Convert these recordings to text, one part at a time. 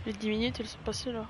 Les 10 minutes elles sont passées là.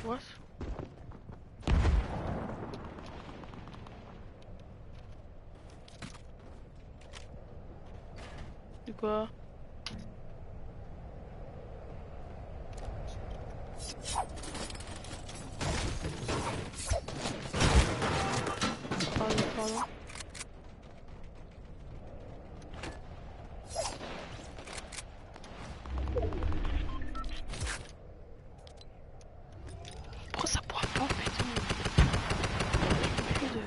What? De quoi? Pardon, pardon. Pourquoi ça pourra pas, putain? Plus de...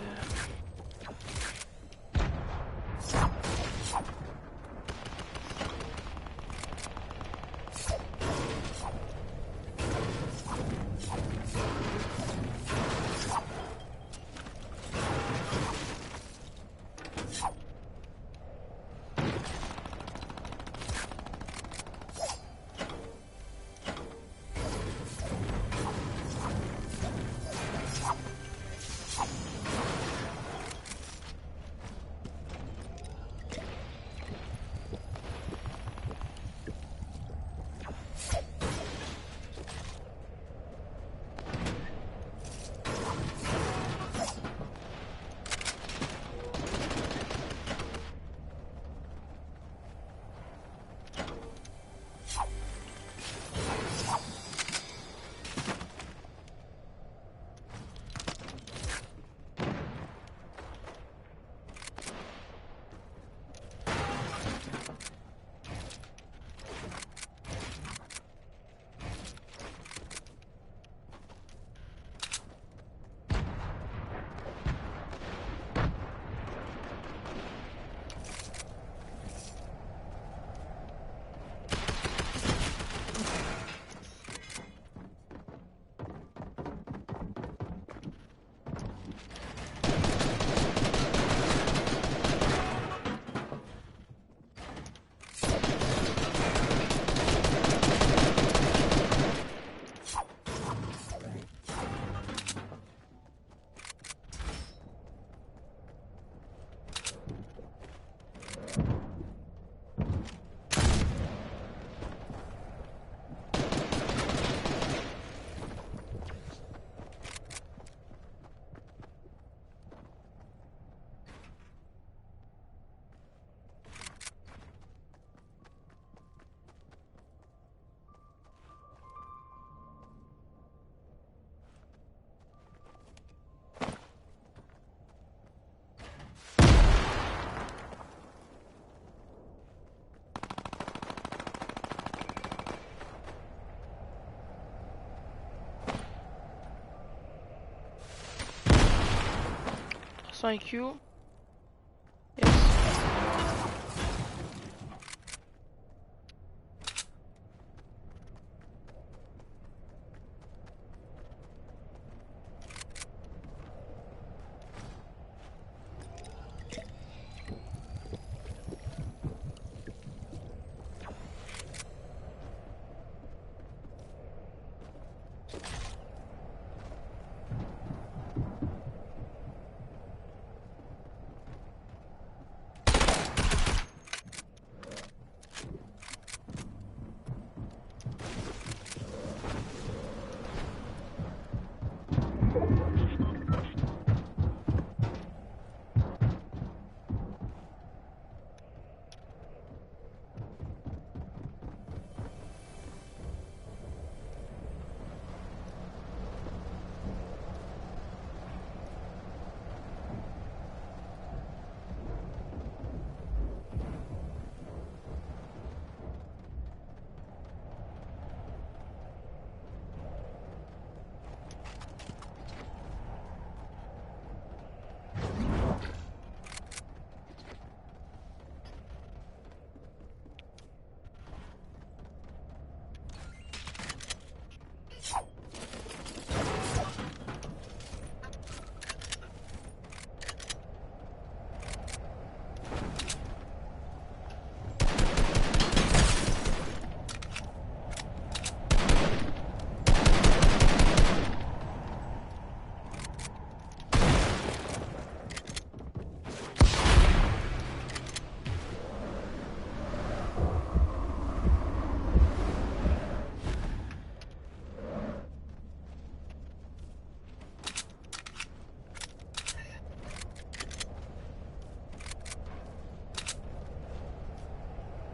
Thank you. Yes.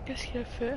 Qu'est-ce qu'il a fait?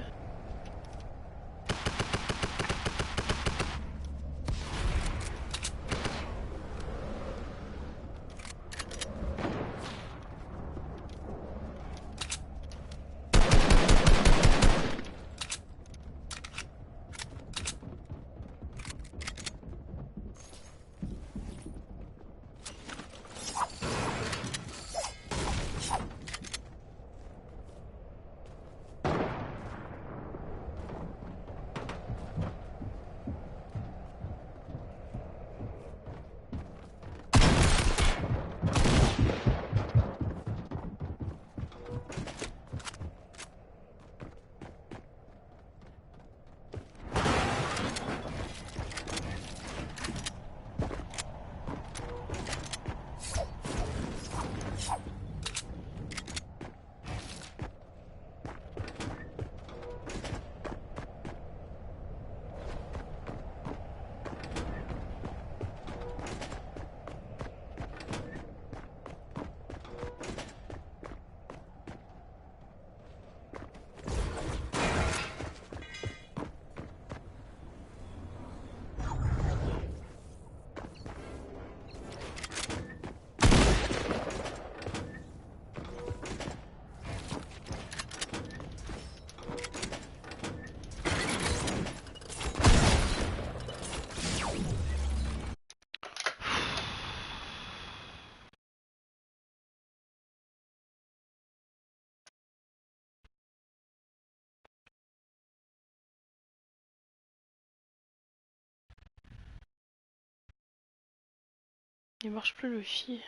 Il marche plus le wifi.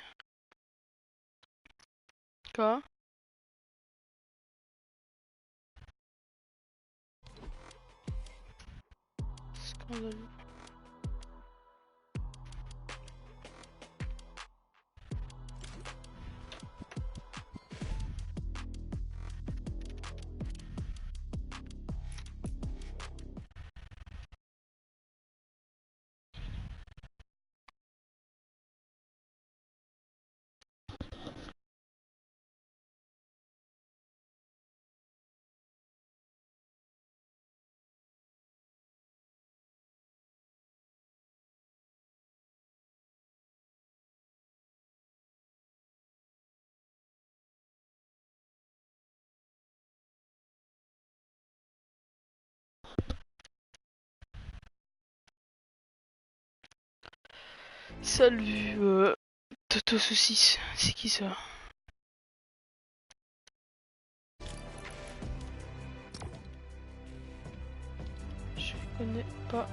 Quoi? Scandaleux. Salut, Toto Saucisse, c'est qui ça? Je connais pas.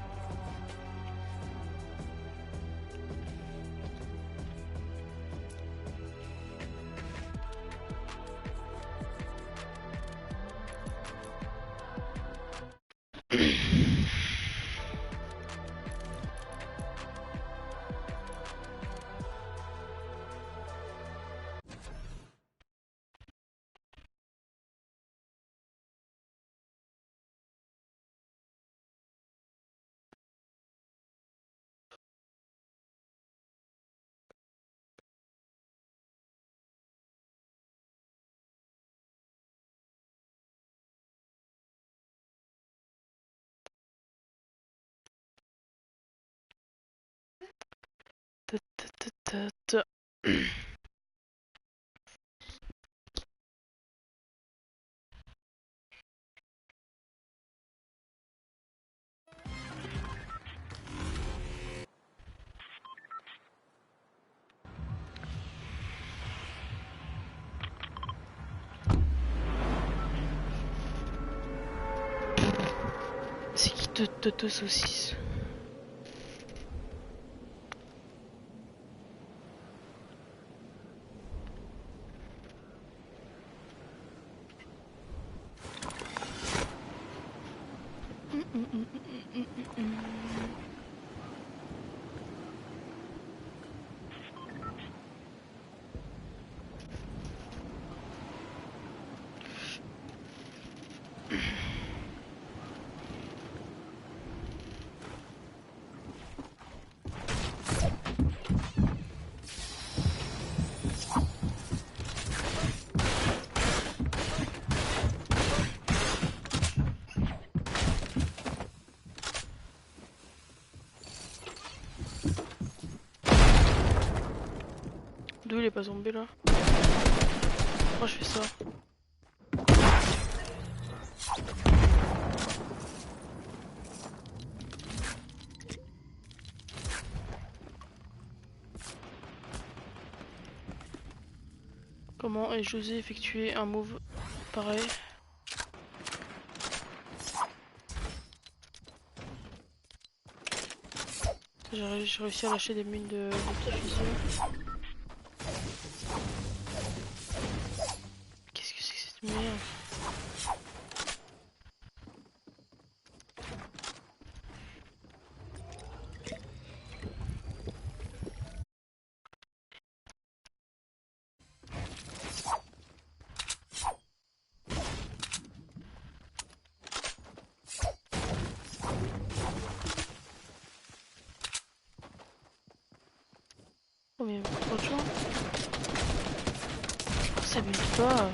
C'est qui Toto Saucisse? d'où il est pas tombé là? Moi je fais ça. Comment ai-je osé effectuer un move pareil? J'ai réussi à lâcher des mines de petits fusils. Qu'est-ce que c'est que cette merde? Oh mais il y a trop de gens. Ça m'aide pas.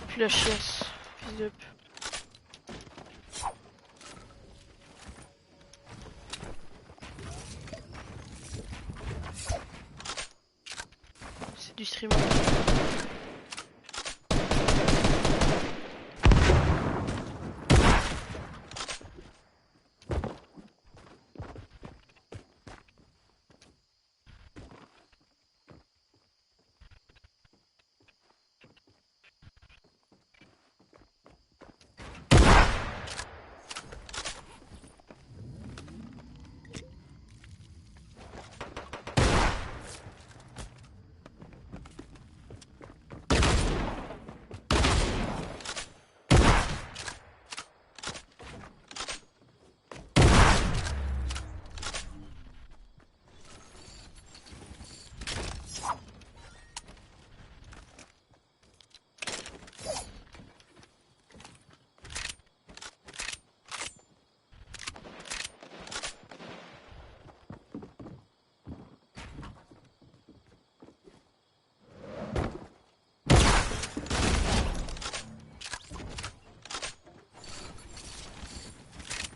Puis la chiasse, fils de p. C'est du stream.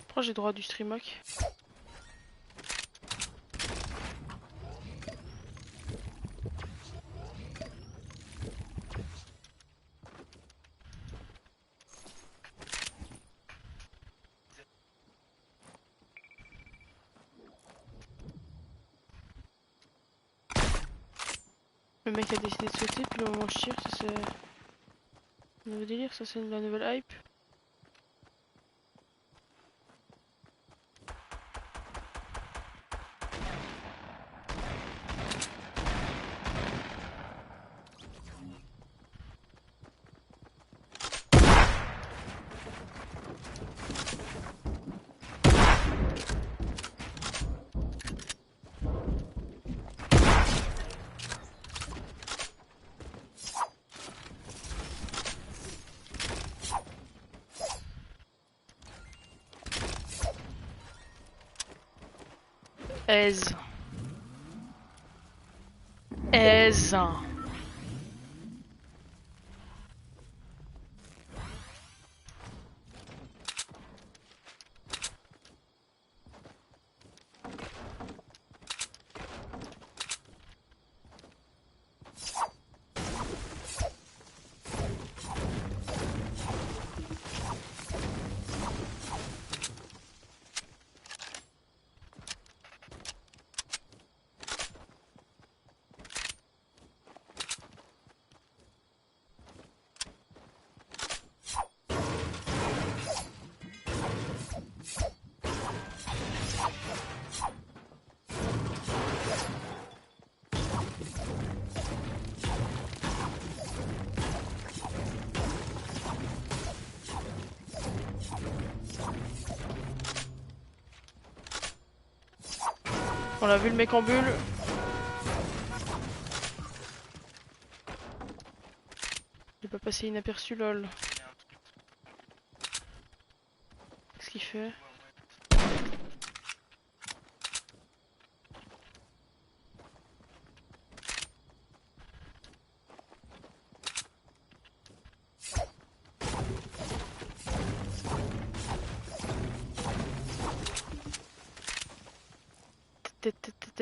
Pourquoi j'ai droit du stream hack? Le mec a décidé de sauter, puis le moment où je tire, ça c'est un nouveau délire, ça c'est la nouvelle hype. Aise. Aise. On a vu le mec en bulle. Il est pas passé inaperçu lol. Qu'est-ce qu'il fait?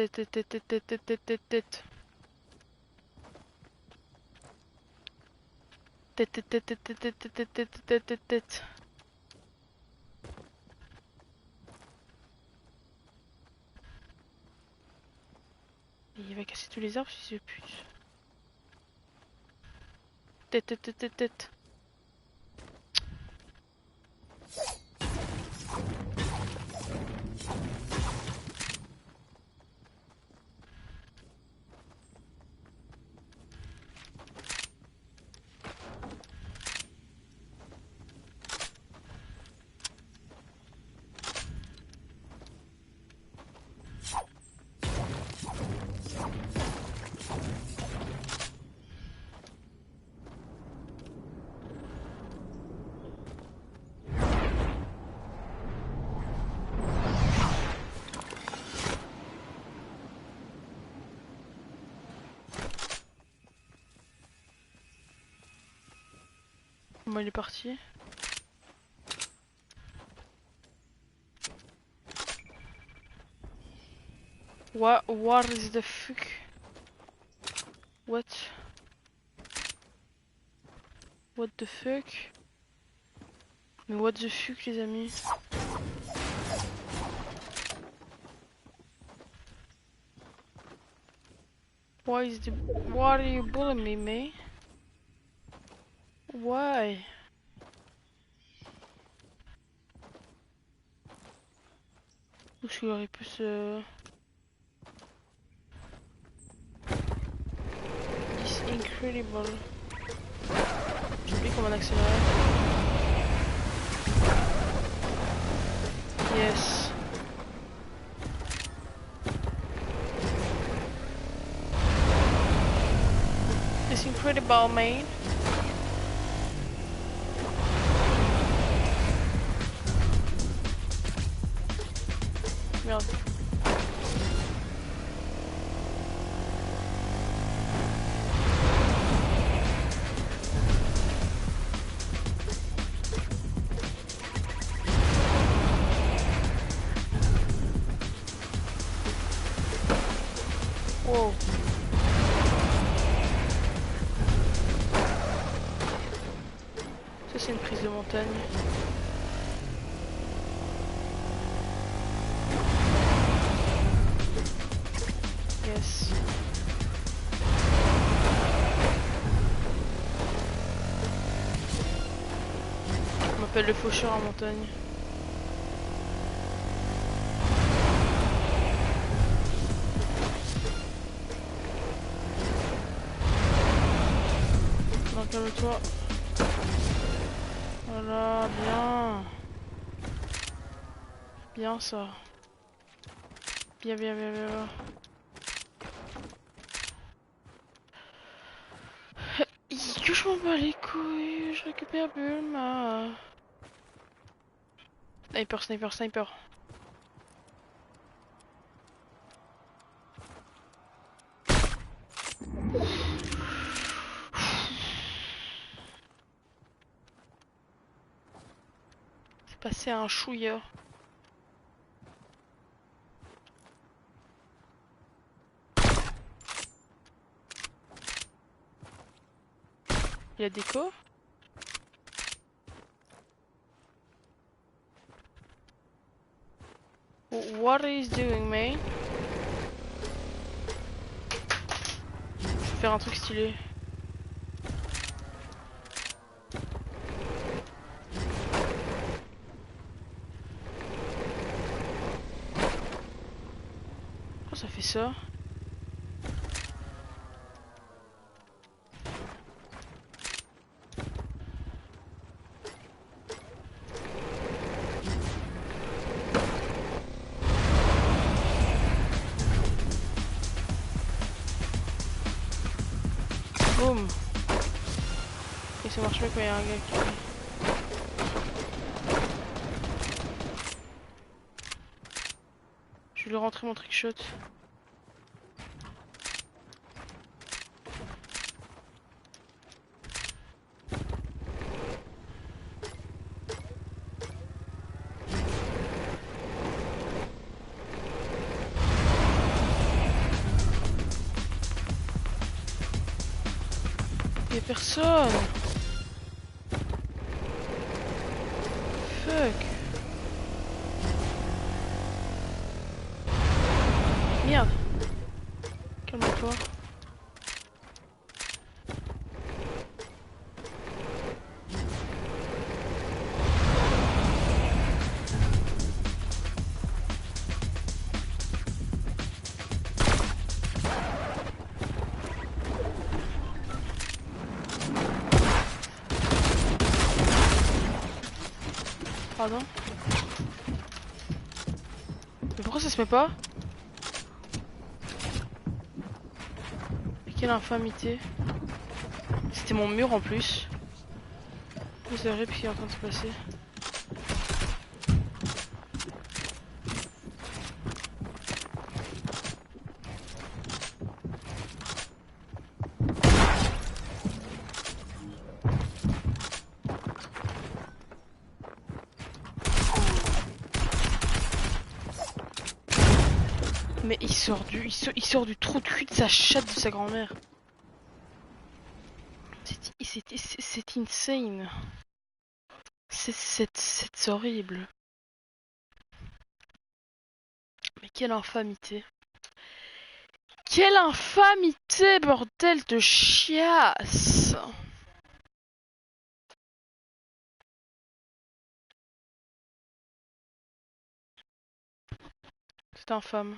tête, tête, tête, tête, tête, tête, tête, tête, tête. Tête, tête, tête, tête, tête, tête, tête, tête, tête, tête, tête. Il va casser tous les arbres, fils de pute. Tête, tête, tête, tête, tête. Comment il est parti? What is the fuck? What? What the fuck? Mais what the fuck les amis? Why are you bullying me, mate? Why? Où est-ce qu'il aurait pu se... It's incredible. J'oublie comment accélérer. Yes. It's incredible, man. Merde. Wow. Ça c'est une prise de montagne. Yes. On m'appelle le faucheur en montagne. Non, calme-toi. Voilà, bien. Bien ça. Bien, bien, bien, bien. Que je m'en bats les couilles, je récupère Bulma. Sniper, sniper, sniper. C'est passé à un chouïa. Il y a des co. What is doing, man? Je vais faire un truc stylé. Oh, ça fait ça. Boum. Et ça marche mieux quand il y a un gars qui... Je vais lui rentrer mon trickshot. Y'a personne. Fuck. Merde. Calme-toi. Pardon. Mais pourquoi ça se met pas? Mais quelle infamité. C'était mon mur en plus. Vous verrez ce qui est en train de se passer. Mais il sort du trou de cul de sa chatte de sa grand-mère. C'est insane. C'est horrible. Mais quelle infamité. Quelle infamité, bordel de chiasse. C'est infâme.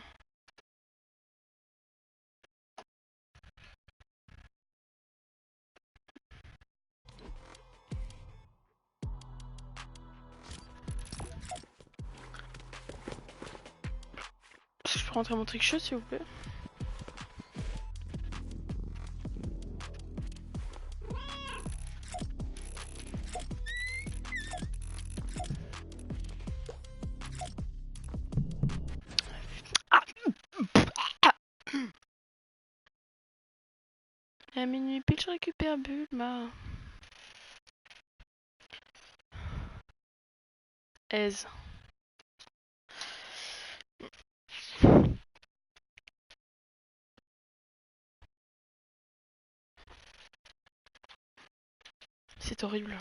Je peux rentrer mon trick shot s'il vous plaît? Ah. À minuit pile, je récupère Bulma. Aise. C'est horrible.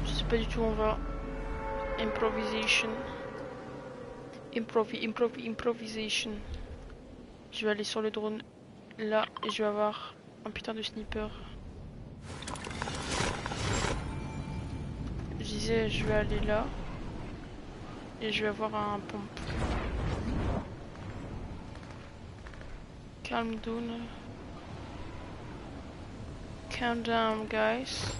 Je sais pas du tout où on va. Improvisation. Improvisation. Je vais aller sur le drone là et je vais avoir un putain de sniper. Je disais je vais aller là et je vais avoir un pompe. Calm down. Calm down guys.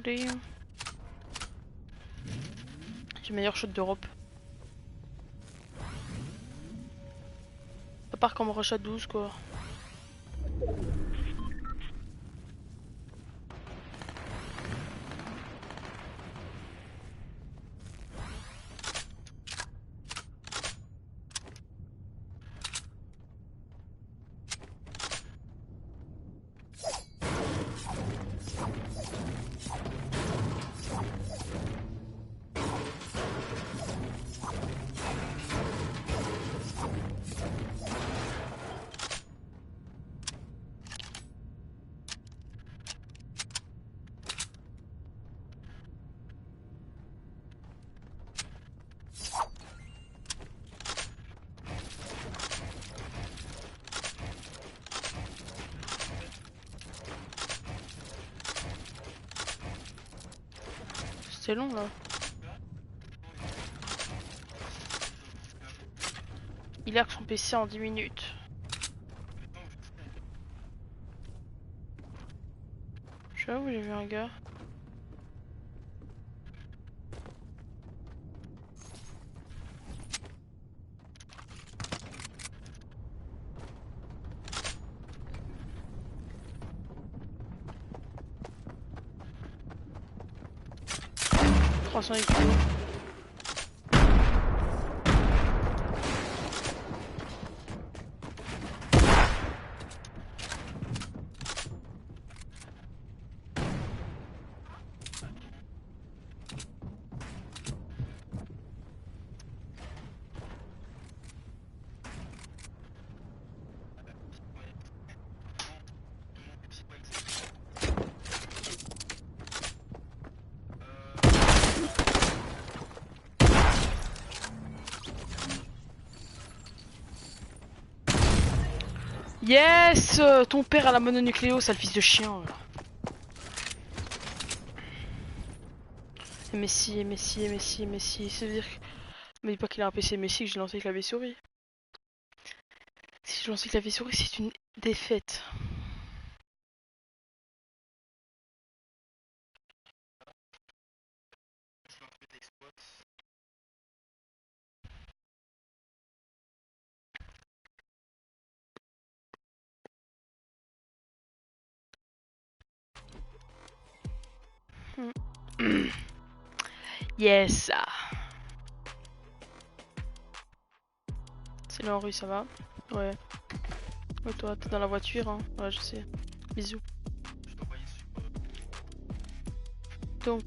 J'ai le meilleur shot d'Europe. À part quand on rush à 12 quoi. C'est long là. Il a que son PC en 10 minutes. Je sais pas où j'ai vu un gars. $300 kilos. Yes, ton père a la mononucléo, sale fils de chien. Messi, Messi, Messi, Messi, ça veut dire que... Mais dis pas qu'il a un PC Messi que j'ai lancé clavier souris. Si je lance clavier souris, c'est une défaite. Yes. C'est Henri, ça va? Ouais. Ouais, toi, t'es dans la voiture, hein? Ouais, je sais. Bisous. Donc...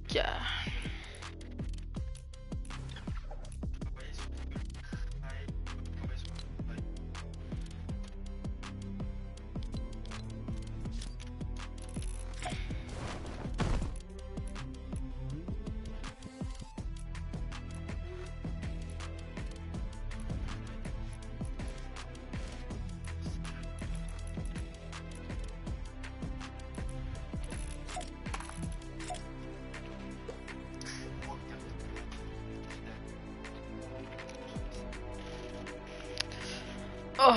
Oh.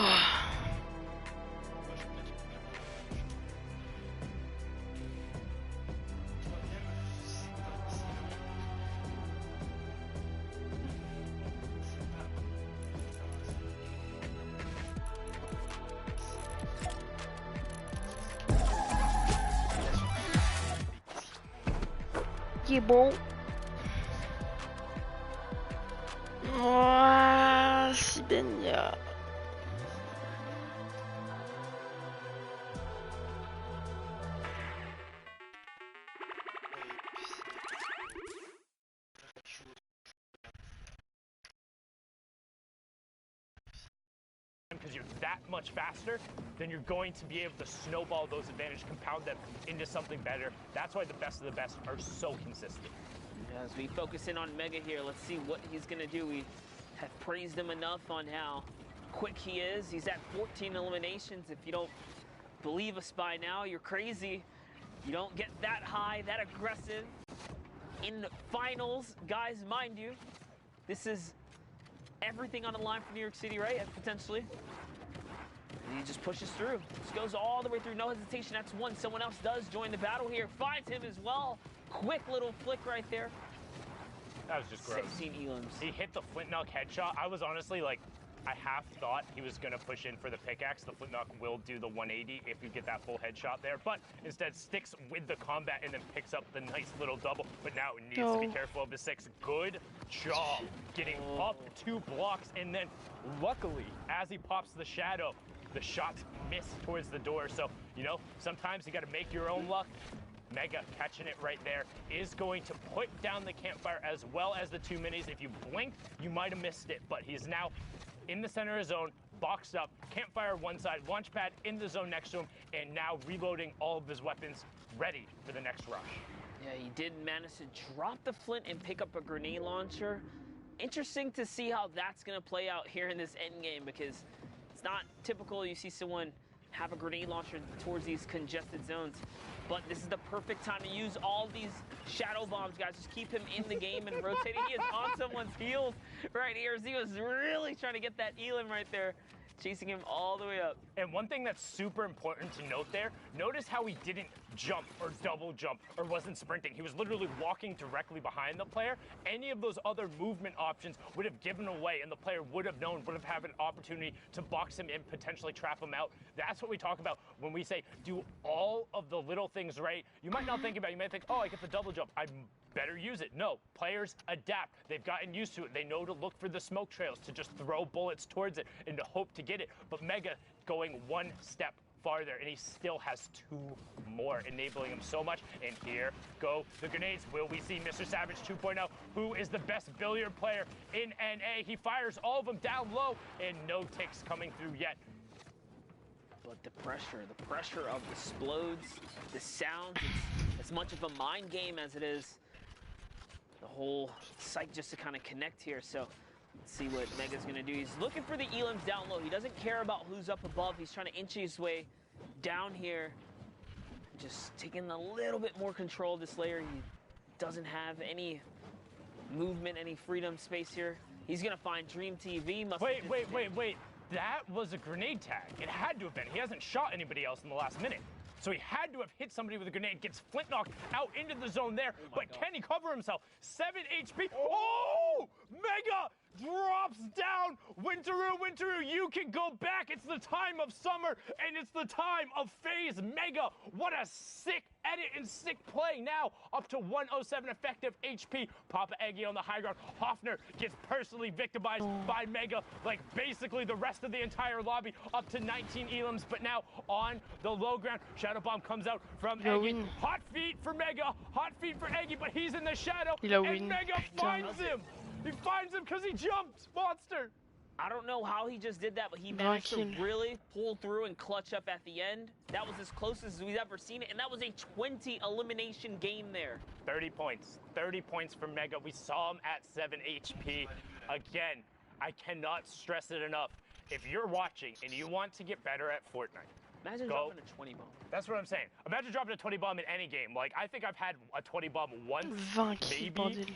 Qui est bon. Oh, si bénia. Because you're that much faster, then you're going to be able to snowball those advantages, compound them into something better. That's why the best of the best are so consistent. As we focus in on Mega here, let's see what he's going to do. We have praised him enough on how quick he is. He's at 14 eliminations. If you don't believe us by now, you're crazy. You don't get that high, that aggressive in finals. Guys, mind you, this is everything on the line for New York City, right? Potentially. And he just pushes through. Just goes all the way through, no hesitation. That's one. Someone else does join the battle here. Finds him as well. Quick little flick right there. That was just gross. 16 elims. He hit the flint knock headshot. I was honestly like, I half thought he was gonna push in for the pickaxe. The flint knock will do the 180 if you get that full headshot there, but instead sticks with the combat and then picks up the nice little double. But now it needs to be careful of his 6. Good job getting up 2 blocks, and then luckily, as he pops the shadow, the shots miss towards the door. So, you know, sometimes you gotta make your own luck. Mega catching it right there is going to put down the campfire as well as the 2 minis. If you blinked, you might have missed it, but he's now in the center of his zone, boxed up, campfire one side, launch pad in the zone next to him, and now reloading all of his weapons, ready for the next rush. Yeah, he did manage to drop the flint and pick up a grenade launcher. Interesting to see how that's going to play out here in this end game, because it's not typical you see someone have a grenade launcher towards these congested zones. But this is the perfect time to use all these shadow bombs, guys. Just keep him in the game and rotating. He is on someone's heels right here. He was really trying to get that Elam right there, chasing him all the way up. And one thing that's super important to note there, notice how he didn't jump or double jump or wasn't sprinting. He was literally walking directly behind the player. Any of those other movement options would have given away, and the player would have known, would have had an opportunity to box him in, potentially trap him out. That's what we talk about when we say do all of the little things right. You might not think about it. You might think, oh, I get the double jump. I better use it. No, players adapt. They've gotten used to it. They know to look for the smoke trails, to just throw bullets towards it and to hope to get it. But Mega going one step farther, and he still has 2 more, enabling him so much. And here go the grenades. Will we see Mr. Savage 2.0, who is the best billiard player in NA? He fires all of them down low, and no ticks coming through yet. But the pressure of the explodes, the sounds, it's as much of a mind game as it is the whole site just to kind of connect here. So let's see what Mega's gonna do. He's looking for the Elams down low. He doesn't care about who's up above. He's trying to inch his way down here. Just taking a little bit more control of this layer. He doesn't have any movement, any freedom space here. He's gonna find Dream TV. Wait. That was a grenade tag. It had to have been. He hasn't shot anybody else in the last minute. So he had to have hit somebody with a grenade, gets flint knocked out into the zone there. But can he cover himself? 7 HP. Oh! Mega drops down. Winteroo, you can go back. It's the time of summer, and it's the time of phase. Mega, what a sick edit and sick play. Now up to 107 effective HP. Papa Eggy on the high ground. Hoffner gets personally victimized by Mega, like basically the rest of the entire lobby, up to 19 Elams. But now on the low ground, Shadow Bomb comes out from Eggy. Hot feet for Mega, hot feet for Eggy, but he's in the shadow, and Mega finds him. He finds him because he jumped, monster. I don't know how he just did that, but he managed to really pull through and clutch up at the end. That was as close as we've ever seen it, and that was a 20 elimination game there. 30 points. 30 points for Mega. We saw him at 7 HP. Again, I cannot stress it enough. If you're watching and you want to get better at Fortnite, imagine dropping a 20 bomb. That's what I'm saying. Imagine dropping a 20 bomb in any game. Like, I think I've had a 20 bomb once, maybe.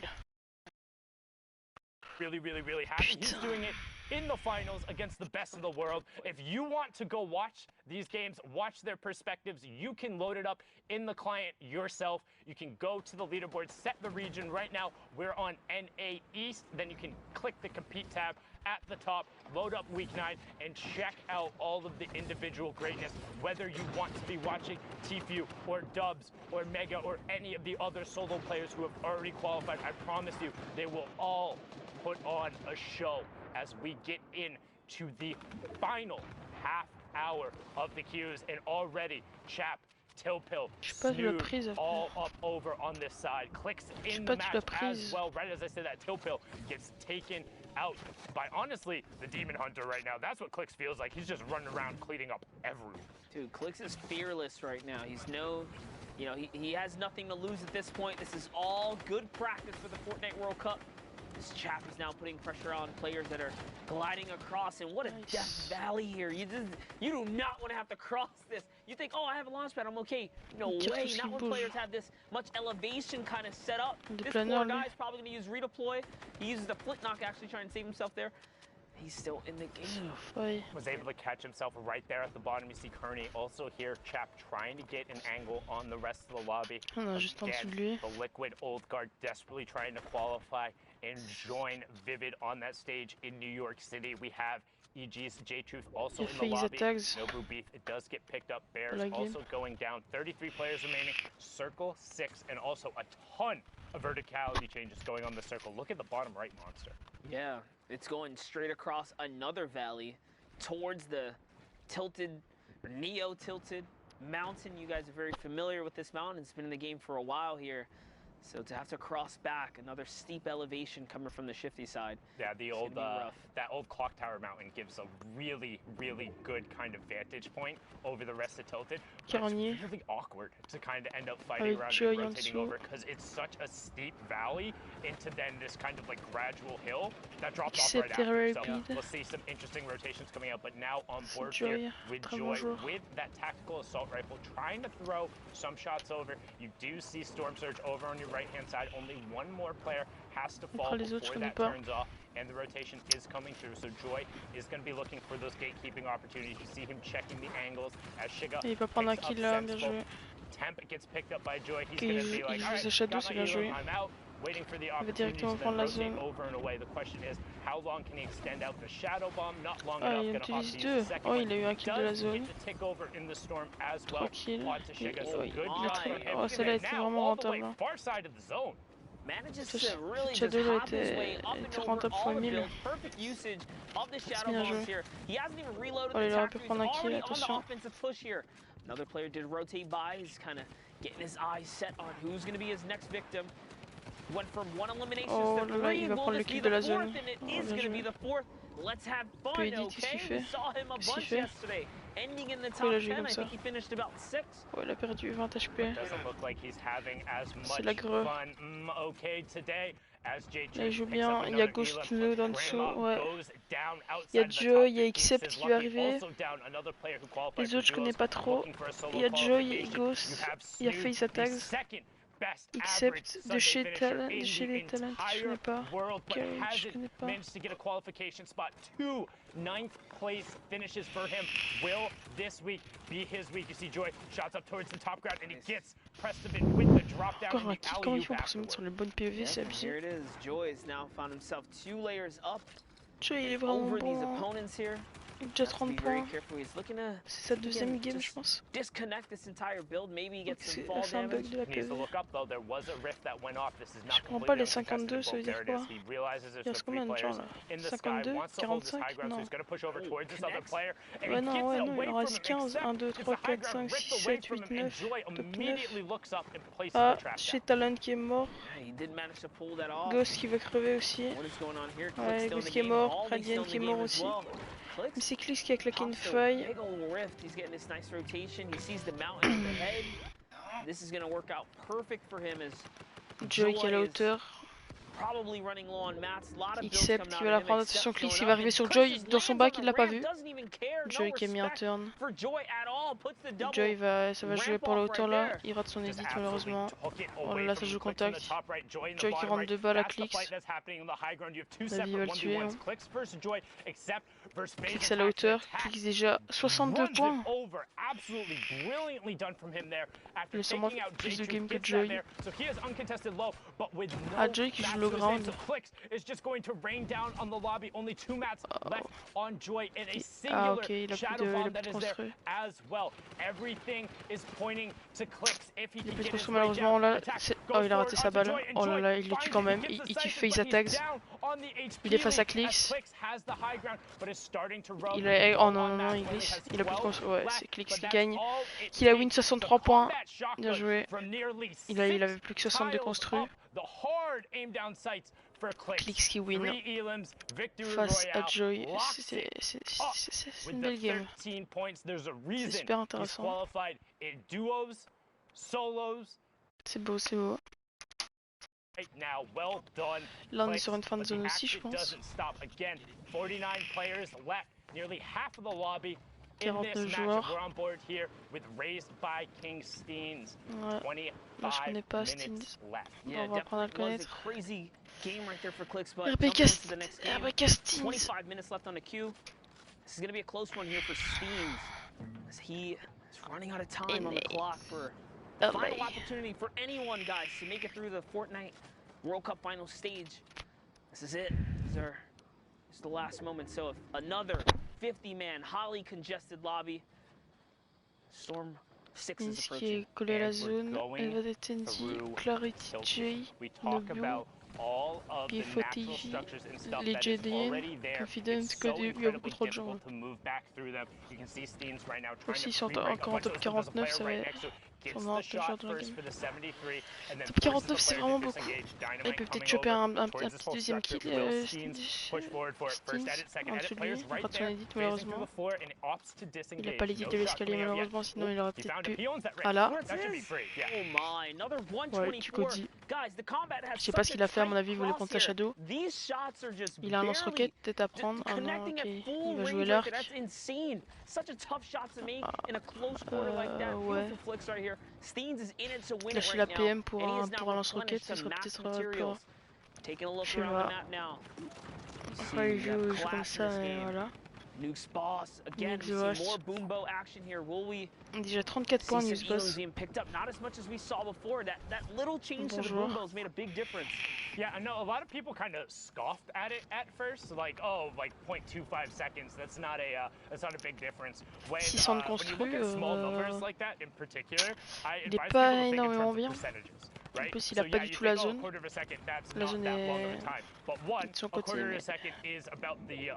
Really happy. He's doing it in the finals against the best in the world. If you want to go watch these games, watch their perspectives, you can load it up in the client yourself. You can go to the leaderboard, set the region. Right now, we're on NA East. Then you can click the Compete tab at the top, load up Week 9, and check out all of the individual greatness. Whether you want to be watching Tfue or Dubs or Mega or any of the other solo players who have already qualified, I promise you, they will all put on a show as we get into the final half hour of the queues. And already Chap, Tilpill, Snood, all up over on this side. Clicks in the match as well. Right as I said that, Tilpill gets taken out by, honestly, the Demon Hunter right now. That's what Clicks feels like. He's just running around cleaning up everyone. Dude, Clicks is fearless right now. He's he has nothing to lose at this point. This is all good practice for the Fortnite World Cup. This Chap is now putting pressure on players that are gliding across, and what a death valley here. You do not want to have to cross this. You think, oh, I have a launch pad, I'm okay. No way, not when players have this much elevation kind of set up. This poor guy's probably going to use redeploy. He uses the flint knock actually trying to save himself there. He's still in the game. Was able to catch himself right there at the bottom. You see Kearney also here. Chap trying to get an angle on the rest of the lobby. Again, the Liquid Old Guard desperately trying to qualify and join Vivid on that stage in New York City. We have EG's J-Truth also in the lobby. Nobu Beef, it does get picked up. Bears also going down. 33 players remaining. Circle 6, and also a ton of verticality changes going on the circle. Look at the bottom right, monster. Yeah, it's going straight across another valley towards the tilted, or neo-tilted mountain. You guys are very familiar with this mountain. It's been in the game for a while here. So to have to cross back, another steep elevation coming from the shifty side. Yeah, the old that old clock tower mountain gives a really good kind of vantage point over the rest of Tilted. But it's really awkward to kind of end up fighting around and rotating over because it's such a steep valley into then this kind of like gradual hill that drops off right after. So we'll see some interesting rotations coming out. But now on board here with Joy with that tactical assault rifle, trying to throw some shots over. You do see Storm Surge over on your right-hand side. Only one more player has to fall before that turns off, and the rotation is coming through. So Joy is going to be looking for those gatekeeping opportunities. You see him checking the angles as Shiga picks up Senseful. Temp gets picked up by Joy. He's going to be like, all right, got my Elam, I'm out. Waiting for the opportunity to then rotate over and away. The question is, how long can he extend out the shadow bomb? Not long enough. Going to opt to use the second one. Il a eu un kill de la zone. Get to tick over in the storm as well. Tranquille. Good Oh, celle-là était vraiment rentable. Far side of the zone. Manages to really just hop his way up and over all the builds. Perfect usage of the shadow bombs here. He hasn't even reloaded the tractor. He's already on the offensive push here. Another player did rotate by. He's kind of getting his eyes set on who's going to be his next victim. Went from one elimination to three. Will this be the fourth? And it is going to be the fourth. Let's have fun, okay? We saw him a bunch yesterday. Ending in the top 10, I think he finished about 6. Oh, il a perdu 20 HP. Doesn't look like he's having as much fun. Okay, today. Là, il joue bien, il y a Ghost qui nous dans le dessous, ouais. Il y a Joy, il y a Accept qui va arriver. Les autres, je connais pas trop. Il y a Joy et Ghost, il y a Face Attacks. Except de chez Talent, chez les Talent, je connais pas. Courage, je connais pas. Managed to get a qualification spot. 2 9th place finishes for him. Will this week be his week? You see Joy shots up towards the top ground and he gets pressed a bit with the drop down. Comment ils font pour se mettre sur les bonnes PV, c'est abusé. Here it is. Joy has now found himself 2 layers up. Joy, il est vraiment over these bon. opponents here. Déjà 30 points. C'est sa deuxième game, je pense. Disconnect this entire build, maybe get some fall C'est un bug damage. de la PV. Je comprends pas les 52, ça veut dire quoi? Il reste combien de gens là? 52? 45? Non. Ouais, non, ouais, non, il en reste 15. 1, 2, 3, 4, 5, 6, 7, 8, 9. Top 9. Ah, chez Talent qui est mort. Ghost qui va crever aussi. Ouais, Ghost qui est mort. Radiant qui est mort aussi. Mais c'est Clix qui a claqué une feuille. Joy qui est à la hauteur. Except qui va la prendre. Attention, Clix qui va arriver sur Joy dans son bac, il l'a pas vu. Joy qui a mis un turn. Joy ça va jouer pour la hauteur là. Il rate son edit malheureusement. Oh là là, ça joue contact. Joy qui rentre 2 balles à Clix. La vie va le tuer. Hein. Clix à la hauteur. Clix déjà 62 points. Il a sûrement plus de game que Joy. Ah, Joy qui joue le ground. Ah ok, il a plus de construit. Il a plus de construit malheureusement là. Oh, il a raté sa balle. Oh là là, il le tue quand même. Il tue Face Attacks. Il est face à Clix. Il a... Oh non, non, non, il glisse. Il a plus de construit. Ouais, c'est Clix qui gagne. Qui a win 63 points. Bien joué. Il avait plus que 62 construits. Clix qui win face à Joy. C'est une belle game. C'est super intéressant. C'est beau, c'est beau. Là on est sur une fin de zone aussi, je pense. 49 joueurs. Ouais. Non, je connais pas Steens. Bon, on va apprendre à le connaître. RBK Steens. This is going to be a close one here for Steens, as he is running out of time on the clock for a final opportunity for anyone, guys, to make it through the Fortnite World Cup final stage. This is it. This is the last moment. So if another 50-man, highly congested lobby. Storm 6 is approaching. Qui est collé à la zone. Elva de Tenzi, Clarity J, Nobu. P40, les JDN, Confident, il y a beaucoup trop de gens. Aussi, ils sont encore en top 49, ça va être... gets Pendant the shot dans la first game. for the 73, and then Top forces the 49 c'est player vraiment to beaucoup. disengage. Ah, il Dynamite peut peut-être coming choper over un towards this petit full deuxième structure. kill. Will Steens push forward for it. First edit, second En edit. dessous de Players lui, right pas de son there, edit phasing through malheureusement. the floor and opts to Il a disengage. pas l'édit No de shot l'escalier coming out yet. malheureusement, sinon il aurait He peut-être found him. pu. He owns that ring. Ah là, That should be free. Yeah. Oh my, another ouais, du 124. Cody. Guys, the combat has Je sais pas ce such qu'il a fait, à mon avis, il voulait tight prendre sa cross shadow. here. These shots are just Il a un barely lance-roquette peut-être à just prendre. Ah non, connecting ok. at Il full va jouer range right l'arc. there. That's insane. Such a tough shot to make in a close quarter like that. Ouais. Beautiful flicks right here. Steens is in it to win it Lâcher right la now. PM pour And he un is now lance-roquette, replenished ce to serait max peut-être materials. Taking a look Je sais around the pas. map now. You Après, il see, we joue got comme Clash ça, in this et game. voilà. Nukes boss. Again, we Nukes see boss. more boombo action here. Will we Déjà 34 points, see News some Boss. elos being picked up? Not as much as we saw before. That little change to the Bonjour. boombos made a big difference. Yeah, I know a lot of people kind of scoffed at it at first, like, oh, like 0.25 seconds. That's not a big difference. When, 600 when you look at small numbers like that in particular, I il est advise pas people to think in énormément terms of bien. percentages. En Right? plus, il So a pas yeah, du you tout la think, oh, a zone. quarter of a second, that's La not zone that long of est a time. But one, de son a côté, quarter of mais- a second is about the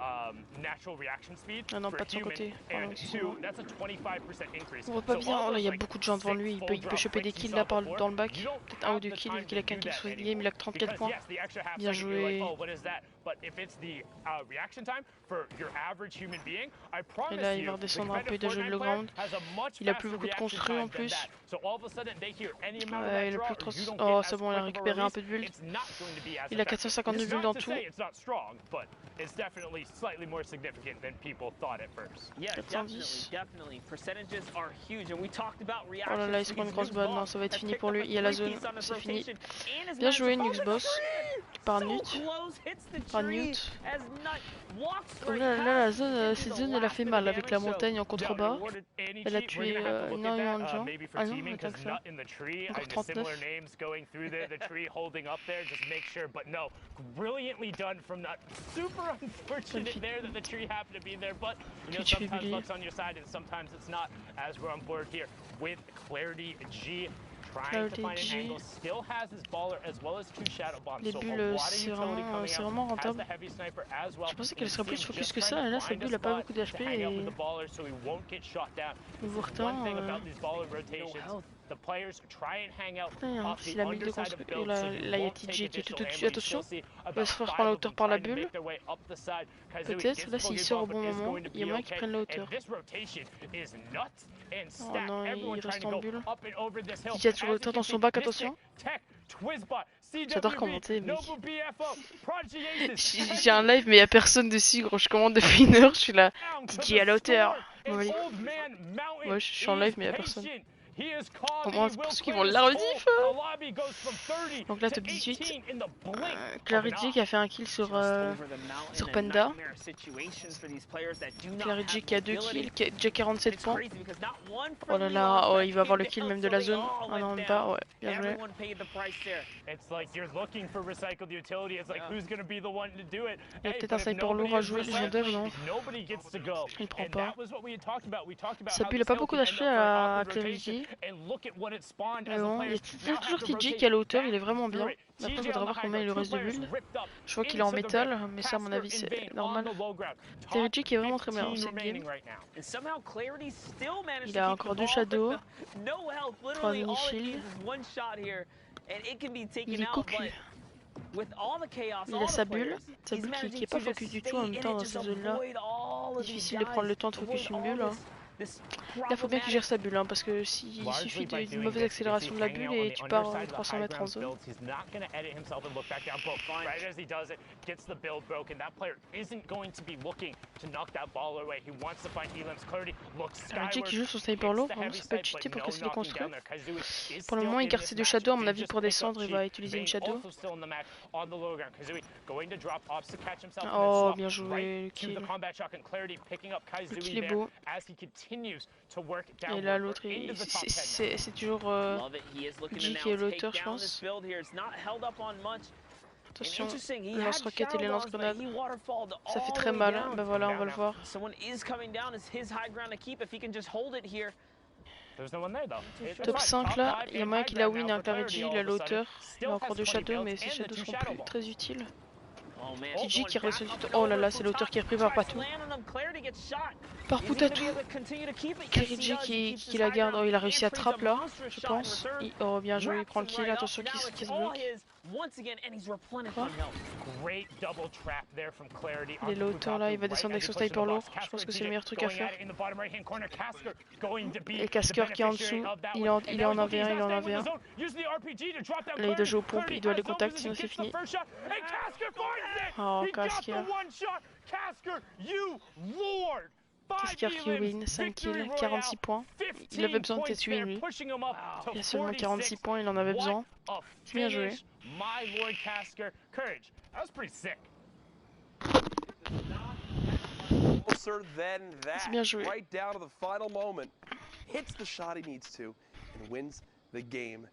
natural reaction speed Ah non, for pas de son human, côté. and Pardon, two, that's a 25% increase. On voit pas So bien, all oh là il y a those, beaucoup de gens devant sick lui, full il peut drop choper des breaks you kills saw là before, dans le back, you don't peut-être un ou have deux the kills time vu qu'il a to qu'un do kill that sur le game, anymore. il a que 34 Because points. yes, the extra half Bien second, you're like, joué. oh, what is that? But if it's the reaction time for your average human being, I promise Et là, il you, va the redescendre un peu, competitive il a joué le Fortnite player ground. has a much Il a plus faster beaucoup de reaction construits en time than plus. that. So all of a sudden, they hear any amount of Ouais, that il a draw, plus trop. or you don't Oh, get c'est as bon, il a quick of a récupéré un release, peu de build. it's not going to be as Il a effective. 452 It's builds not en to tout. say it's not strong, but it's definitely slightly more significant than people thought at first. Yeah, 410. definitely. Percentages are huge, and we talked about Oh là là, il se reactions. prend une grosse balle, non, ça va être fini pour lui, il y a la zone, c'est fini. Bien joué, Nux Boss. Par Nut. Par Nut. Oh là là, la zone, cette zone elle a fait mal avec la montagne en contrebas. Elle a tué énormément de gens. Ah non, attends que ça. Encore 39. Twitch publié. Les bulles, c'est vraiment rentable. Je pensais qu'elle serait plus focus que ça, et là sa bulle a pas beaucoup d'HP et niveau retard. S'il a 1000 de construction, là il y a TJ qui est tout au-dessus, attention, il va se faire prendre la hauteur par la bulle. Peut-être, là s'il sort au bon moment, il y a moyen qu'il prenne la hauteur. Oh non, il reste en bulle. TJ a toujours la hauteur dans son bac, attention. J'adore commenter, mec. J'ai un live mais il y a personne dessus, gros, je commande depuis une heure, je suis là. TJ à la hauteur. Ouais, je suis en live mais il y a personne. Au moins, c'est pour ceux qui vont la rediff. Donc là, top 18. Claridge qui a fait un kill sur Panda. Claridge qui a 2 kills, qui a déjà 47 points. Oh là là, oh, il va avoir le kill même de la zone. Ah non, même pas, ouais, bien joué. Il y a peut-être un sniper lourd à jouer, légendaire, non? Il prend pas. Sa bulle a pas beaucoup d'HP à Claridge. Mais bon, il y a toujours TJ qui est à la hauteur, il est vraiment bien. Après, il faudra voir combien il lui reste de build. Je vois qu'il est en métal, mais ça, à mon avis, c'est normal. TJ qui est vraiment très bien dans cette game. Il a encore 2 shadows, 3 mini-shields. Il est cocu. Il a sa bulle qui est pas focus du tout en même temps dans cette zone-là. Difficile de prendre le temps de focus une bulle. Hein. Là, il faut bien qu'il gère sa bulle, hein, parce que s'il suffit d'une mauvaise accélération de la bulle et tu pars 300 mètres en zone. Claridge qui joue son sniper low, vraiment ça peut être cheaté pour casser les construits. Pour le moment, il garde ses 2 shadows, à mon avis, pour descendre, il va utiliser une shadow. Oh, bien joué, le kill. Le kill est beau. Et là l'autre, c'est toujours G qui est l'auteur, je pense. Attention, il lance roquette et les lance grenades. Ça fait très mal, hein. Bah voilà, on va le voir. Top 5 là, il y a moyen qu'il a win un Claridge, il a l'auteur. Il a encore 2 shadows, mais ces shadows seront plus très utiles. Oh man, TG qui reçoit du... Oh là là, c'est l'auteur qui est repris par Patou. Par Poutatou. Clarity qui la garde. Oh, il a réussi à trap là, je pense. Oh, bien joué, il prend le kill. Attention qui se bloque. Quoi? Il est l'auteur là, il va descendre avec son sniper lourd. Je pense que c'est le meilleur truc à faire. Et Casqueur qui est en dessous. Il est en 1v1, il est en 1v1. Là, il doit jouer aux pompes, il doit aller contact, sinon c'est fini. Oh, Casqueur. Casqueur qui win, 5 kills, 46 points. Il avait besoin de cette win lui. Il a seulement 46 points, il en avait besoin. C'est bien joué. C'est bien joué. Hits the shot he needs to and wins the game.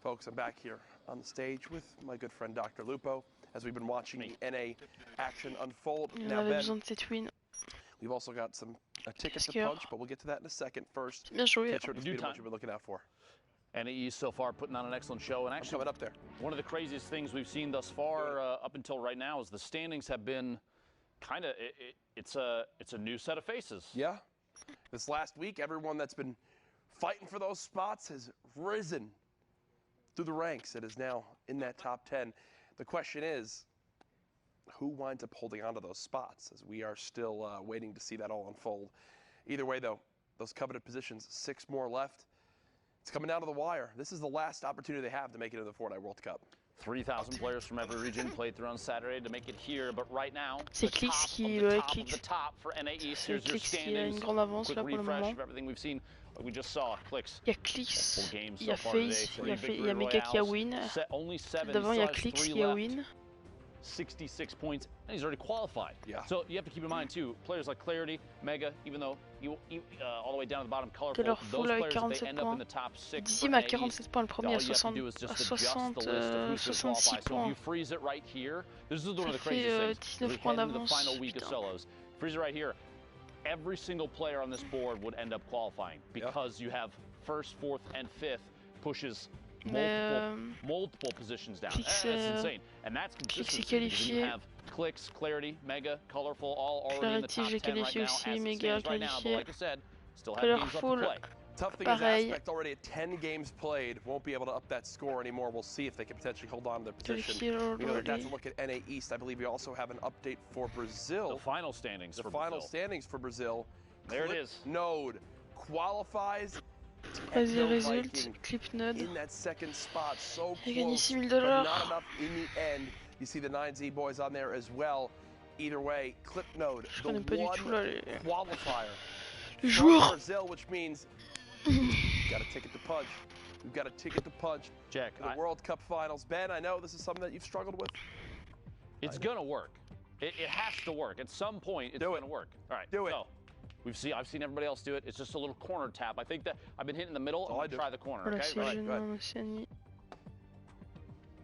Folks, I'm back here on the stage with my good friend Dr. Lupo as we've been watching the NA action unfold. Il avait besoin de cette win. We've also got a ticket to punch, but we'll get to that in a second. First, bien joué. what you've been looking out for. NAE so far putting on an excellent show, and actually coming up there. One of the craziest things we've seen thus far up until right now is the standings have been kind of it's a new set of faces. Yeah. This last week, everyone that's been fighting for those spots has risen through the ranks. It is now in that top 10. The question is, who winds up holding on to those spots, as we are still waiting to see that all unfold. Either way, though, those coveted positions, 6 more left. It's coming down to the wire. This is the last opportunity they have to make it into the Fortnite World Cup. 3,000 players from every region played through on Saturday to make it here, but right now, c'est Clix qui a une grande avance là pour le moment. We just saw Clix. Il y a Clix, il y a FaZe, il y a Mega qui a win. Devant il y a Clix qui a win. 66 points, and he's already qualified. Yeah. So you have to keep in mind too, players like Clarity, Mega, even though you all the way down to the bottom, Colorful, those players if they end up in the top 6. Dizim a 47 points, le premier à 66 So points. if you freeze it right here, this is one of the craziest things. 19 points The d'avance. final week of solos. Freeze it right here. Every single player on this board would end up qualifying because you have first, fourth, and fifth pushes multiple positions down. That's insane. And that's consistency. You have Clicks, Clarity, Mega, Colorful, all already in the top 10 right now as it stands right now. But like I said, still have games left to play. Tough thing is Aspect already at 10 games played won't be able to up that score anymore. We'll see if they can potentially hold on to their position. You know, that's a look at NA East. I believe we also have an update for Brazil. The final standings for Brazil. The final standings for Brazil. There it is. Node qualifies. Vas-y, résulte, Clip Node. In that second spot, so Il a gagné close, $6 000. but not enough in the end. You see the 9Z boys on there as well. Either way, Clip Node, the one qualifier. Joueur. Brazil, which means we've got a ticket to punch. We've got a ticket to punch. Jack, the World Cup Finals. Ben, I know this is something that you've struggled with. It's gonna work. It has to work. At some point, it's gonna work. All right, do it. So, I've seen everybody else do it. It's just a little corner tap. I think that I've been hitting the middle. I'm gonna try the corner. Okay, right.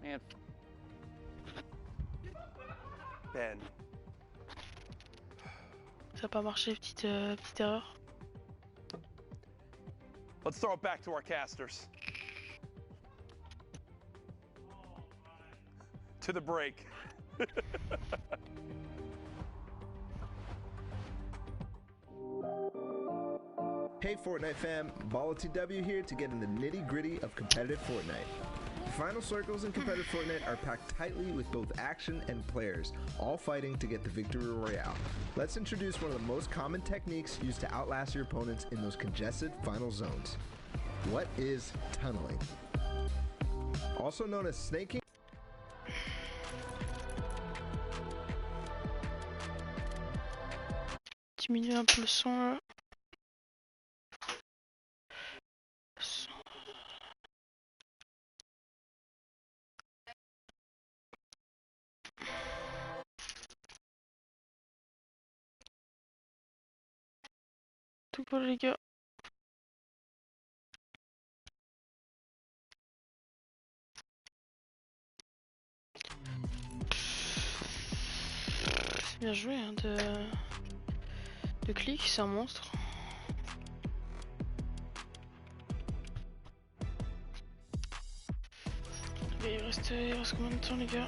Man. Ben. Ça n'a pas marché, petite erreur. Let's throw it back to our casters. To the break. Hey Fortnite fam, Ball2W here to get in the nitty-gritty of competitive Fortnite. The final circles in competitive Fortnite are packed tightly with both action and players, all fighting to get the victory royale. Let's introduce one of the most common techniques used to outlast your opponents in those congested final zones. What is tunneling? Also known as snaking. Diminuer un peu le son là. Tout pour les gars. C'est bien joué hein, de clic, c'est un monstre. Il reste combien de temps les gars?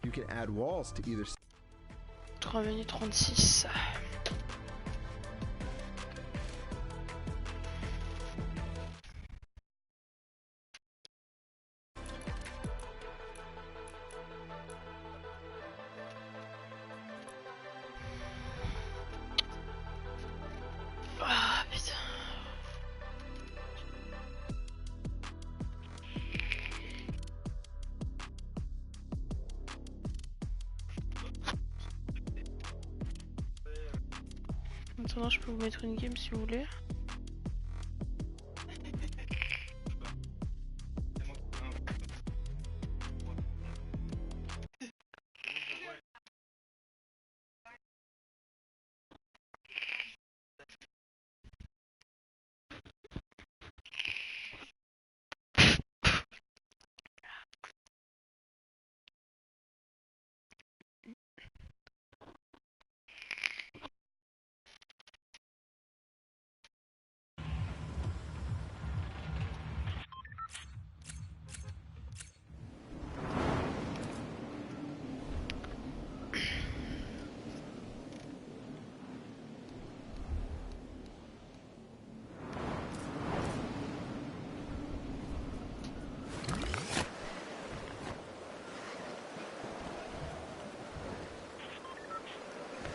You can add walls to either 3 minutes 36. Ah putain. Maintenant je peux vous mettre une game si vous voulez.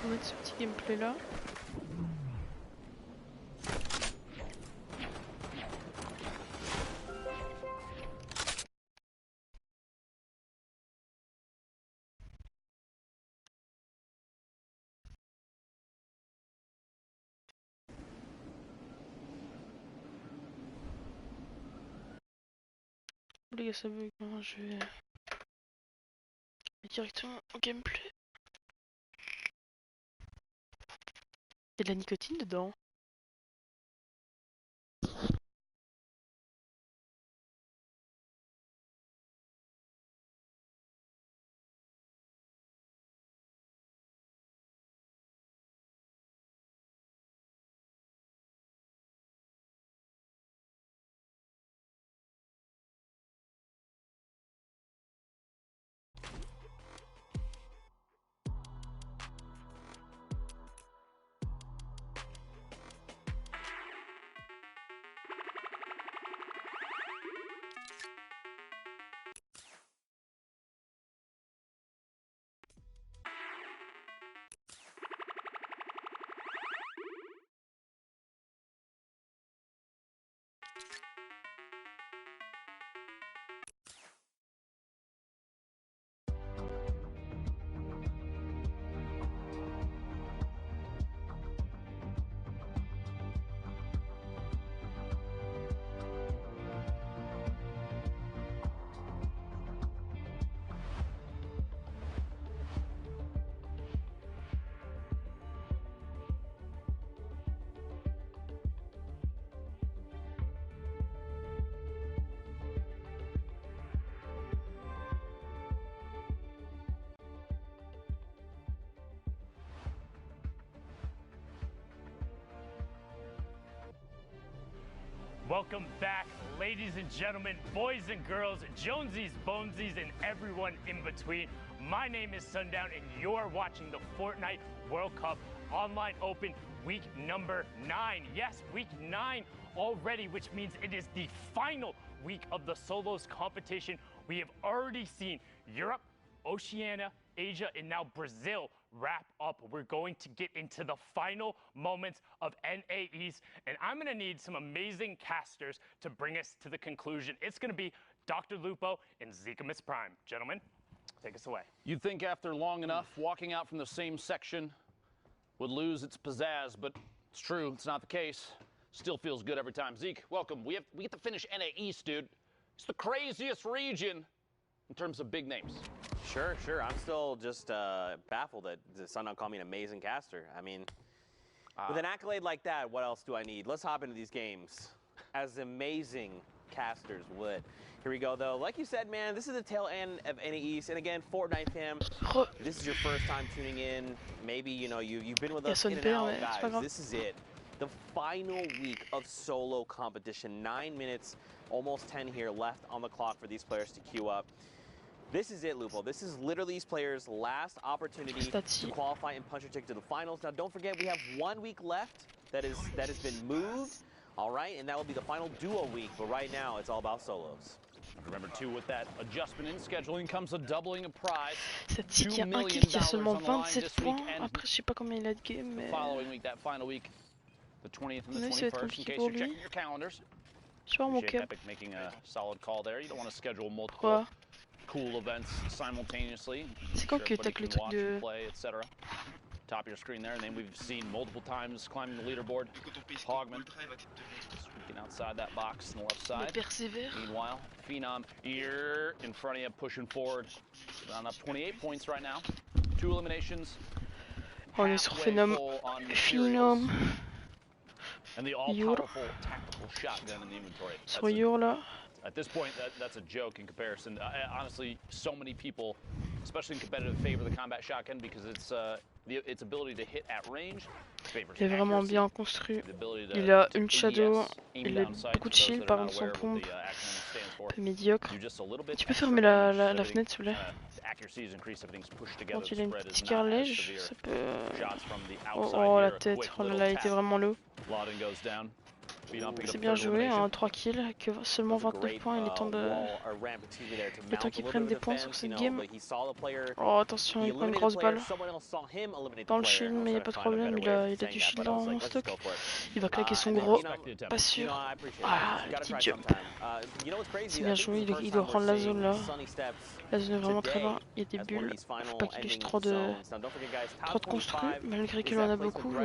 On va mettre ce petit gameplay là. Les gars ça bug, hein, je vais directement au gameplay. Il y a de la nicotine dedans. Welcome back, ladies and gentlemen, boys and girls, Jonesies, Bonesies, and everyone in between. My name is Sundown, and you're watching the Fortnite World Cup Online Open week number 9. Yes, week 9 already, which means it is the final week of the solos competition. We have already seen Europe, Oceania, Asia, and now Brazil wrap up. We're going to get into the final moments of NA East, and I'm going to need some amazing casters to bring us to the conclusion. It's going to be Dr. Lupo and Zika Miss Prime. Gentlemen, take us away. You'd think after long enough, walking out from the same section would lose its pizzazz, but it's true, it's not the case. Still feels good every time. Zeke, welcome. We get to finish NA East, dude. It's the craziest region in terms of big names. Sure. I'm still just baffled that the Sundown called me an amazing caster. I mean, with an accolade like that, what else do I need? Let's hop into these games as amazing casters would. Here we go, though. Like you said, man, this is the tail end of NA East. And again, Fortnite fam, this is your first time tuning in. Maybe, you know, you've been with us in and out, guys. This is it. The final week of solo competition. 9 minutes, almost 10 here left on the clock for these players to queue up. This is it, Lupo. This is literally these players' last opportunity to qualify and punch your ticket to the finals. Now, don't forget, we have 1 week left that has been moved. All right, and that will be the final duo week. But right now, it's all about solos. Remember too, with that adjustment in scheduling comes a doubling of prize. Cette il y a un kill qui a seulement 27 points. Après, je sais pas combien il a de game, mais. Following week, that final week, the 20th and the 21st, in case you're checking your calendars. Je vois mon cap. Epic making a solid call there. You don't want to schedule multiple cool events simultaneously. C'est quand que t'as que le truc de. Play, etc. Top of your screen there, and then we've seen multiple times climbing the leaderboard. Hogman speaking outside that box on the left side. Meanwhile, Phenom here in front of you, pushing forward. Down up 28 points right now. 2 eliminations. On est sur Phenom. Phenom. And the all-powerful tactical shotgun in the inventory. Sur Yor là. At this point, that's a joke in comparison. Honestly, so many people, especially in competitive, favor the combat shotgun because its ability to hit at range. Il est vraiment bien construit. Il a une shadow, il a beaucoup de shield, par contre son pompe un peu médiocre. Tu peux fermer la fenêtre s'il vous plaît. Quand il a une petite carrelage, ça peut... Oh la tête, oh là là, il était vraiment low. C'est bien joué, hein, 3 kills, que seulement 29 points, il est temps de... Le temps qu'ils prennent des points sur cette game. Oh attention, il prend une grosse balle dans le shield, mais il n'y a pas de problème, il a du shield en stock. Il va claquer son gros, pas sûr. Ah, le petit jump. C'est bien joué, il doit prendre la zone là. La zone est vraiment très loin, il y a des bulles, faut pas qu'il use trop de construits, malgré qu'il en a beaucoup.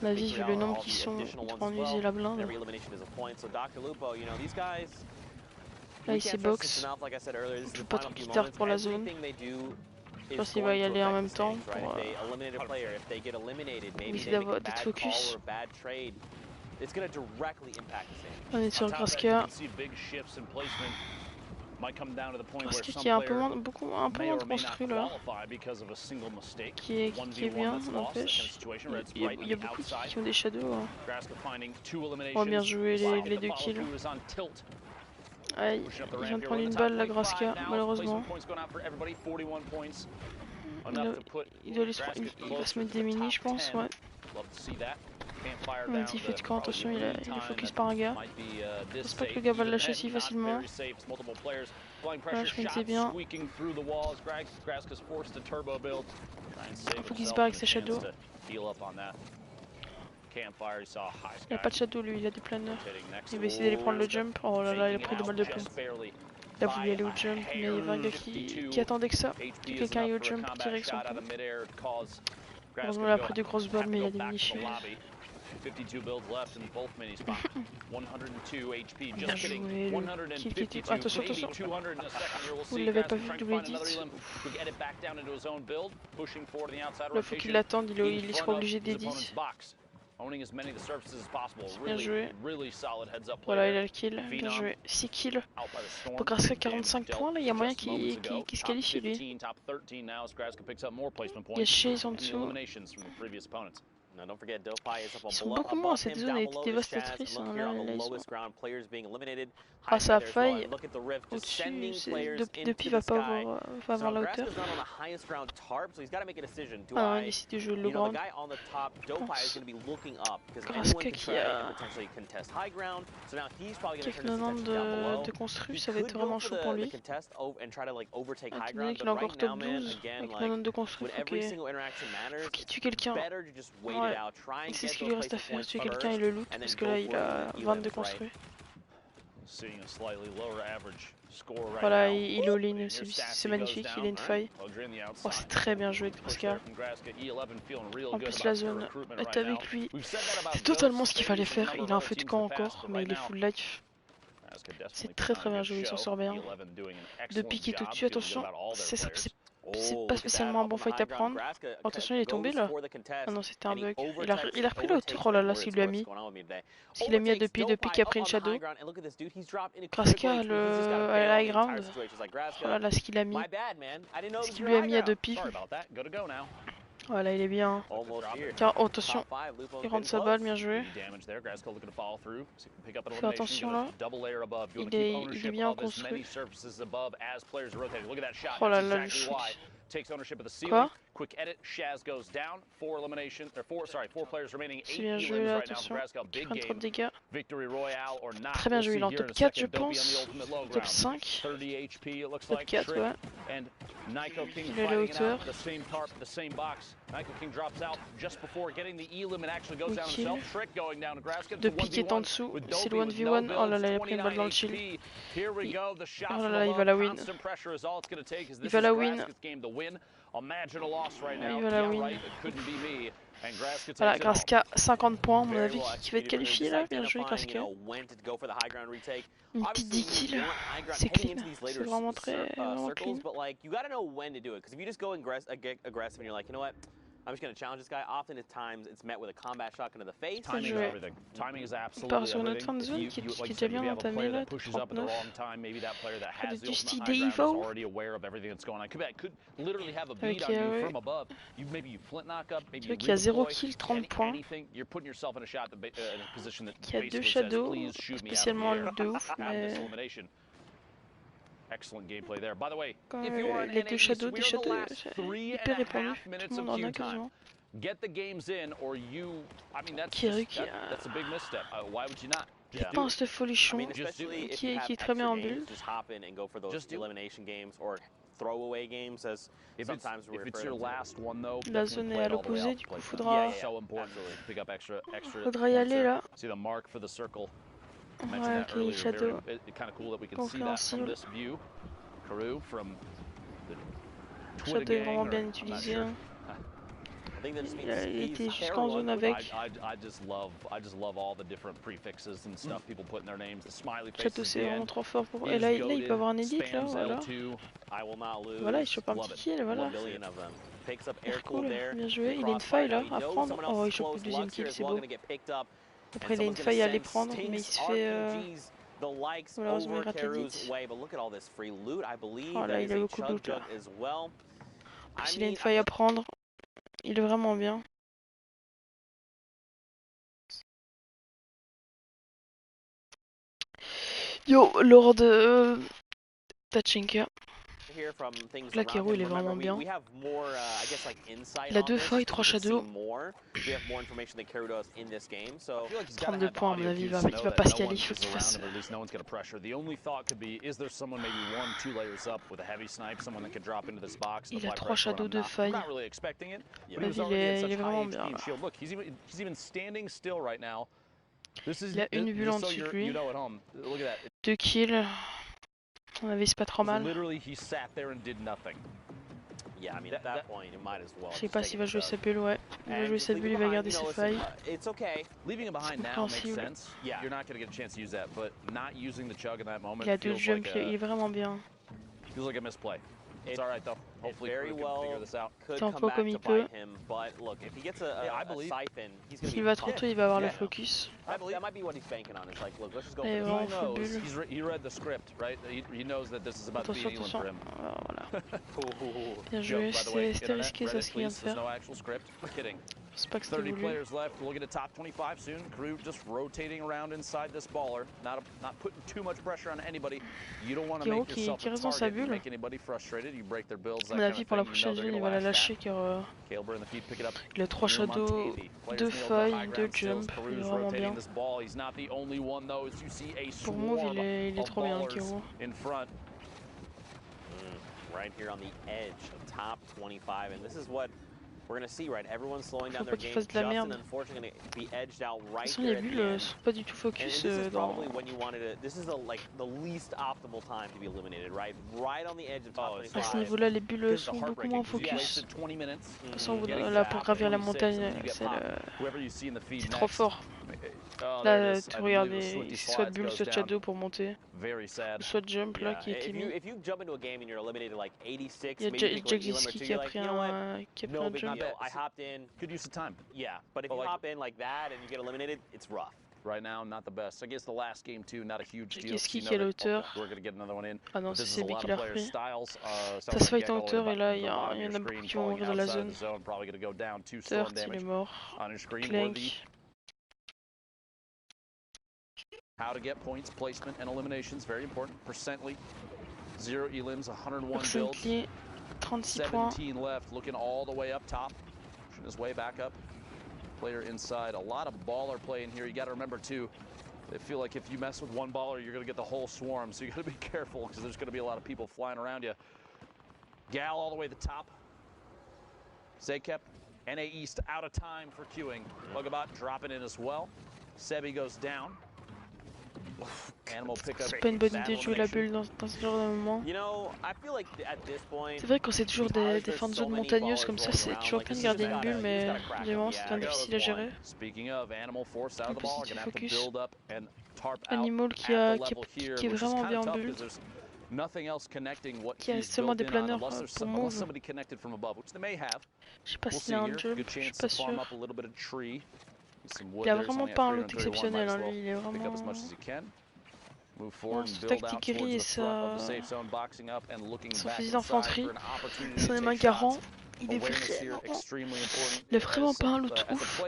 La vie, vu le nombre qui sont, ils vont en user la blinde. Là il s'est box, je veux pas trop qu'il tarde pour la zone. Je pense qu'il va y aller en même temps pour essayer d'être focus. On est sur le Graska. Graska qui est un peu moins de construit là. Qui est bien, n'empêche. Il y a beaucoup qui ont des shadows. On va bien jouer les 2 kills. Aïe, il vient de prendre une balle la Graska, malheureusement. Il va se mettre des mini, je pense, ouais. Même s'il fait de camp, attention, il est focus par un gars. Je pense pas que le gars va le lâcher si facilement. Voilà, je pensais bien. Faut qu'il se barre avec ses shadows. Il a pas de shadow lui, il a des planeurs. Il va essayer d'aller prendre le jump. Oh là là, il a pris 2 balles de plomb. Il a voulu aller au jump, mais il y avait un gars qui attendait que ça. Que quelqu'un aille au jump pour tirer avec son pompe. Heureusement, il a pris 2 grosses balles, mais il a des mini-shields. Bien joué, le kill. Attention, attention. Vous ne l'avez pas vu, double edit. Là, faut qu'il l'attende, il sera obligé d'edit. Bien joué. Voilà, il a le kill. Bien joué. 6 kills. Pour grâce à 45 points, là, il y a moyen qu'il se qualifie lui. Il y a Chase en dessous. Ils sont beaucoup moins, cette zone a été dévastatrice. Hein, là, ils sont... Ah, ça faille. Au-dessus, Depi va pas avoir la hauteur. Ah non, il décide de jouer le low ground. Graska qui a 90 de construit, ça va être vraiment chaud pour lui. Étant donné qu'il a encore top 12, avec 90 de construit, faut qu'il tue quelqu'un. Ouais, c'est ce qu'il lui reste à faire, tuer quelqu'un et le loot, parce que là il a 22 construits. Voilà, il est all-in, c'est magnifique, il a une faille. Oh, c'est très bien joué de Graska. En plus la zone est avec lui. C'est totalement ce qu'il fallait faire, il a un feu de camp encore, mais il est full life. C'est très bien joué, il s'en sort bien. Depuis qu'il est au-dessus, attention, c'est pas spécialement un bon fight à prendre. Attention, il est tombé là. Ah non, c'était un bug. Il a repris la hauteur. Oh là là, ce qu'il lui a mis. Ce qu'il a mis à depuis qui a pris une shadow. Graska a le high ground. Oh là là, ce qu'il a mis. Ce qu'il lui a mis à 2 pieds. Voilà, il est bien. Almost here. Car, oh, attention, Top five, Lupo's il been rentre sa close. balle, bien joué. Damage there. Grasko looking to follow through. Pick up an Fais attention là. double layer above. You want Il to keep est ownership bien of as many construit. surfaces above as players are rotating. Look at that shot. Oh là That's là, le exactly shoot. why. Takes ownership of the ceiling. Quoi? Quick edit. Shaz goes down. Four players remaining. 8 C'est bien joué elims là, right now for attention. Grasko. Il Big prend trop de game. dégâts. Victory Royale or not. Très bien We'll joué, see il est en here top in a 4 je second. Don't be on the pense. ultimate low Top ground. 5. 30 HP it looks Top like. 4 Trick ouais. and Nico King Il est à la fighting it hauteur. out. The same tarp, the same box. Nico King drops out just before getting the elim and actually goes down Kill. himself. Trick going down to Grasko. Depuis qu'il est en dessous, c'est le 1v1. Oh là là, il a pris une balle dans le shield. Here we go. The shot Oh là from là, il va la above. win. Constant pressure is all it's going to take. Il va la win. Grasko's game to win. Imagine a loss right now. Il va la Yeah, win. right. It couldn't be me. And Grasko Voilà, takes it Graska, home. 50 points à mon Very avis, well qui va être executed, qualifié just là. Bien joué, identifying, Graska. when to go for the high ground retake. Une petite Obviously, 10 you kills, want high ground c'est heading clean. into these C'est later vraiment vraiment circles, clean. but like you got to know when to do it. Because if you just go aggressive and you're like, you know what, I'm just going to challenge this guy. Often at times it's met with a combat shotgun to the face. Timing is joué. everything. Timing is On absolutely part sur notre everything. fin de If zone you- qui you- like est you déjà said, bien maybe have a entamée player là, that pushes up at the 39. wrong time. Maybe that player that has de the ultimate Dusty high ground is Devo. already aware of everything that's going on. Could literally have a beat Ok, on you ouais. from above. Maybe you flint knock up, maybe Tu you vois qu'il y a 0 redeploy, kill, 30 points. anything. You're putting yourself in a shot that, in a position that Qu'il y a 2 basically says, shadows, please shoot me out of the spécialement air. le de ouf, Have this mais elimination. Excellent gameplay there. By the way, quand if you are les an 2 NA shadows, East, we're in the last c'est 3 hyper and a répandu. half Tout minutes le of monde en queue a time. quasiment. Get the games in, or you. I mean, that's Kiri just, that's a big misstep. Why would you not? Just Yeah. do Pense it. de folichon. I mean, Just do especially it. if you have Qui est très bien extra en games, build. just hop in and go for those Just do it. elimination games or throwaway games, as sometimes we If refer it's to your them. last one though, La definitely zone play est à it all the way l'opposé, out du to play coup time. faudra, So important to pick up extra faudra y points aller there. là. See the mark for the circle. I mentioned Ouais, that ok, earlier. shadow. Kind of cool that we can see that from Compréhensible. this view. Karu from the Twitter Shadow est gang, vraiment or bien I'm not utilisé. sure. Hein. I think that just Il means était he's jusqu'en zone avec. I just love all the different prefixes and stuff people put in their names. The smiley faces Shadow at c'est the vraiment end. trop fort pour. He Et is là il peut goated, avoir un edit là, spams voilà. L2. I will not lose. Voilà, il chope un Love petit it. kill, voilà. A billion of them. Picks up air Super cool cool, there. bien joué. Il a une Crossfire. faille là Now he à knows prendre. someone Oh, else il is chope le close. deuxième Lux here kill, as c'est well, beau. gonna get picked up. Après il And a une someone's faille à gonna aller send prendre, mais il Stinks, se fait. RPGs, the likes Malheureusement, il over rate Karu's l'edit. way. But look at all this free loot. I believe Oh là, that il is a a beaucoup de chug loot, là. jug as well. I Il a mean, une faille à prendre. Il est vraiment bien. Yo, Lord Tachinka. hear from things Là, around Kero, il him. est vraiment Remember, bien. we have more, I guess, like insight Il a on 2 this, failles, so 3 we can see shadows. more. We have more information than Kero does in this game. So 32 points, à mon avis, il va pas se qualifier, il faut qu'il fasse. At least no one's going to pressure. The only thought could be, is there someone maybe 1-2 layers up with a heavy snipe, someone that could drop into this box and Il a apply 3 pressure? shadows de I'm faille. not really expecting it. Yeah. But he was Il already at est such high vraiment HP bien, and là. shield. Look, he's even standing still right now. This is Il a une bulle en just so dessus de lui. you know at home. Look at that. 2 kills. On avait c'est pas trop mal. Literally, he sat there and did nothing. yeah, I mean, at that point, it might as well. Je sais just pas take s'il it va jouer to sa bulle, ouais. Il va And jouer just sa leave bulle, it il va behind, garder you know, ses listen, failles. it's okay. Leaving it behind now makes Compréhensible. sense. Yeah. You're not going to get a chance to use that, but not using the chug in that moment Il a 2 feels jumps, like il est vraiment bien. a misplay. It's It- all right though. Hopefully, very Crew can well figure this out. could Tant come peu back comme to il peut. bite him, but look, if he gets a, Yeah, I a believe. siphon, he's gonna S'il be va trop tôt, il va avoir le Yeah. focus. That might be what he's banking on. It's like, look, let's just go Et for vraiment, the full knows. bulle. He read the script, right? He knows that this is about to be Attention, an elim for attention. him. Voilà. Ooh. Bien Joke, joué, by the way, c'était internet, risqué ça Reddit, ce qu'il vient de please, there's faire. no actual script. Kidding. Je sais pas que c'était 30 voulu. players left. We'll get a top 25 soon. Crew just rotating around inside this baller, not putting too much pressure on anybody. You don't want to Kero make qui yourself a reste dans sa target and bulle. make anybody frustrated. You break their builds. À mon avis, pour la prochaine zone, il va la lâcher car il a 3 shadows, 2 failles, 2 jumps. Il est vraiment bien. Pour move, il est trop bien, Kero. Right here on the edge of top 25, and this is what we're gonna see, right? Everyone's slowing down Faut their pas qu'il game. fasse de la Justin, merde. unfortunately, gonna be edged out right De toute façon, there les at the bulles end. sont pas du tout And focus this is dans. probably when you wanted to. This is like the least optimal time to be eliminated, right? Right on the edge of top À ce 25. niveau-là, les bulles sont beaucoup moins focus. De toute façon, là, pour gravir la montagne, c'est trop fort. Là, tu regardes, c'est soit bulle, soit shadow pour monter. Soit jump là qui est mis. If you jump into a game and you're eliminated like 86, Il y a maybe you take one elim or JunkyShade two, qui a you're like, pris you know what? un No big jump. deal. I hopped in. Good use of time. Yeah, but if But you like- hop in like that and you get eliminated, it's rough. right now, not the best. I guess the last game too, not a huge deal. Qu'est-ce qui est à la hauteur? We're gonna get another one in. Ah non, This c'est is a CB lot qui of l'a players' repris. styles. Ça se fight en hauteur et là il y en a beaucoup qui vont mourir dans la zone. Dirt, il est mort. Clank. How to get points, placement, and eliminations, very important. Percently, 0 elims, 101 builds. Percently, 36 points. 17 left, looking all the way up top. Pushing his way back up. Player inside. A lot of baller play in here. You got to remember too, they feel like if you mess with one baller, you're going to get the whole swarm. So you got to be careful because there's going to be a lot of people flying around you. Gal all the way to the top. Zakep, NA East out of time for queuing. Bugabot dropping in as well. Sebi goes down. C'est pas une bonne idée de jouer la bulle dans ce genre de moment. C'est vrai quand c'est toujours des fins de zone montagneuses comme ça, c'est toujours bien de garder une bulle, mais vraiment c'est bien difficile à gérer. En plus si tu focus. Animal qui est vraiment bien en bulle. Qui a seulement des planeurs pour move. Je sais pas s'il a un jump, je suis pas sûr. Il a vraiment pas un loot exceptionnel, hein, lui, il est vraiment... Bon, son tactique gris et son fusil d'infanterie, son aimant garant, il est vraiment pas un loot ouf.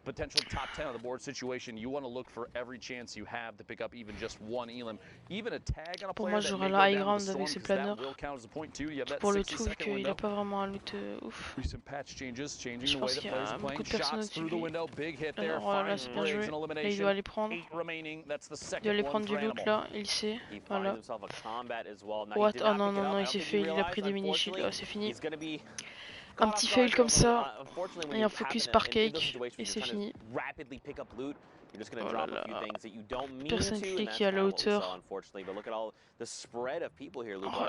Potential top 10 on the board situation, you want to look for every chance you have to pick up even just one elim. Even a tag on a player that may go down to the storm, because that will count as a point too. You have that 60-second window. Pas vraiment un loot ouf. Recent patch changes, changing the way that players are playing. Shots through the window, big hit there. Là c'est bien joué. Là il doit aller prendre. Il doit aller prendre du loot là, il sait. Voilà. What? Oh non non non, il s'est fait, il a pris des mini shields. Oh, c'est fini. Un petit fail comme ça, et un focus par cake, et c'est fini. Oh là là. Personne qui est à la hauteur. Oh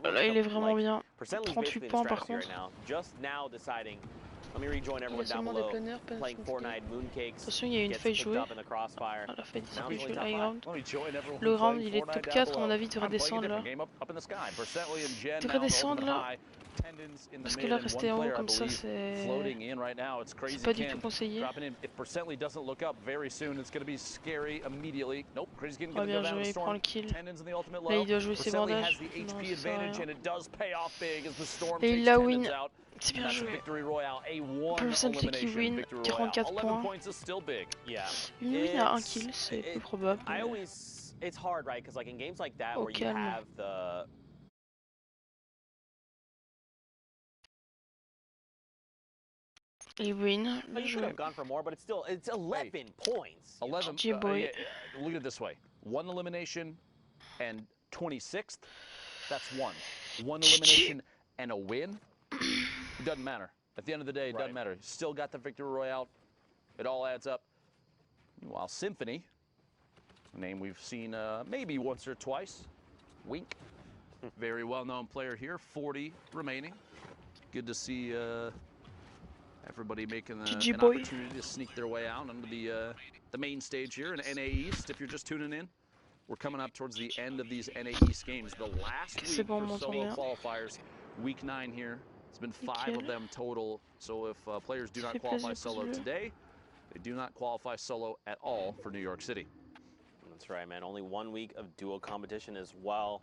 là là, il est vraiment bien. 38 points par contre. Il y a seulement des planeurs, pas attention, il y a une faille jouée. Ah, la faille ici, il joue le high ground. Le ground, il est top 4, à mon avis, il devrait descendre là. Il devrait descendre là. Parce que là, rester en haut comme ça, c'est pas du tout conseillé. Oh, bien joué, il prend le kill. Là, il doit jouer ses bandages. Non, ça sert à rien. Et il la win. C'est bien joué. Percently qui win, 44 points. Une win à 1 kill, c'est peu probable. Au calme. Il win. Bien joué. 11 G-boy. Look at it this way. 1 elimination and 26th. That's 1. 1 elimination and a win. It doesn't matter. At the end of the day, it doesn't matter. Still got the victory royale. It all adds up. Meanwhile, Symphony, a name we've seen maybe once or twice. Wink. Very well-known player here. 40 remaining. Good to see everybody making an opportunity to sneak their way out onto the main stage here in NA East. If you're just tuning in, we're coming up towards the end of these NA East games. The last week for solo qualifiers, week 9 here. It's been 5 of them total. So if players do not qualify solo today, they do not qualify solo at all for New York City. That's right, man. Only 1 week of duo competition as well.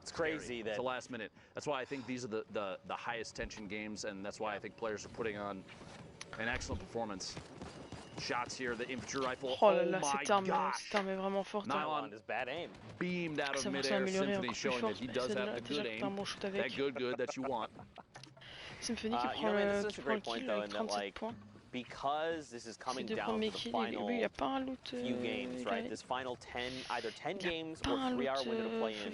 It's crazy that it's the last minute. That's why I think these are the highest tension games, and that's why I think players are putting on an excellent performance. Shots here, the infantry rifle. Oh là là, cette arme est vraiment forte. Nylon is bad aim. Beamed out of midair. Symphony showing that he does have the good aim. That good that you want. Symphony qui prend le kill avec 37 points. Because this is coming down to the final few games, right? This final 10, either 10 games or 3-hour window to play in.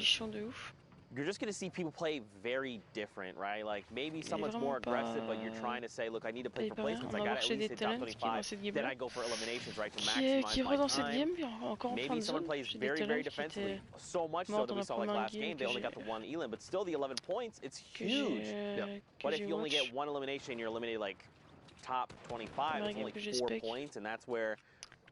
You're just going to see people play very different, right? Like maybe someone's more aggressive, but you're trying to say, look, I need to play for placements. I got to at least hit top 25. Then I go for eliminations, right, to maximize my time. Maybe someone plays very, very defensively. So much so that we saw like last game, they only got the 1 elim, but still the 11 points, it's huge. But if you only get 1 elimination, you're eliminated like top 25, it's only 4 points, and that's where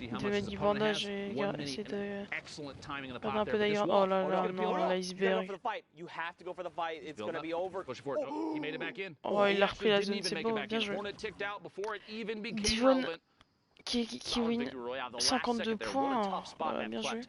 Il devait mettre du bandage et essayer de perdre un peu d'ailleurs. Oh là là, non, l'iceberg. Oh, il a repris la zone, c'est beau, bien joué. Divon qui win 52 points. Voilà, bien joué.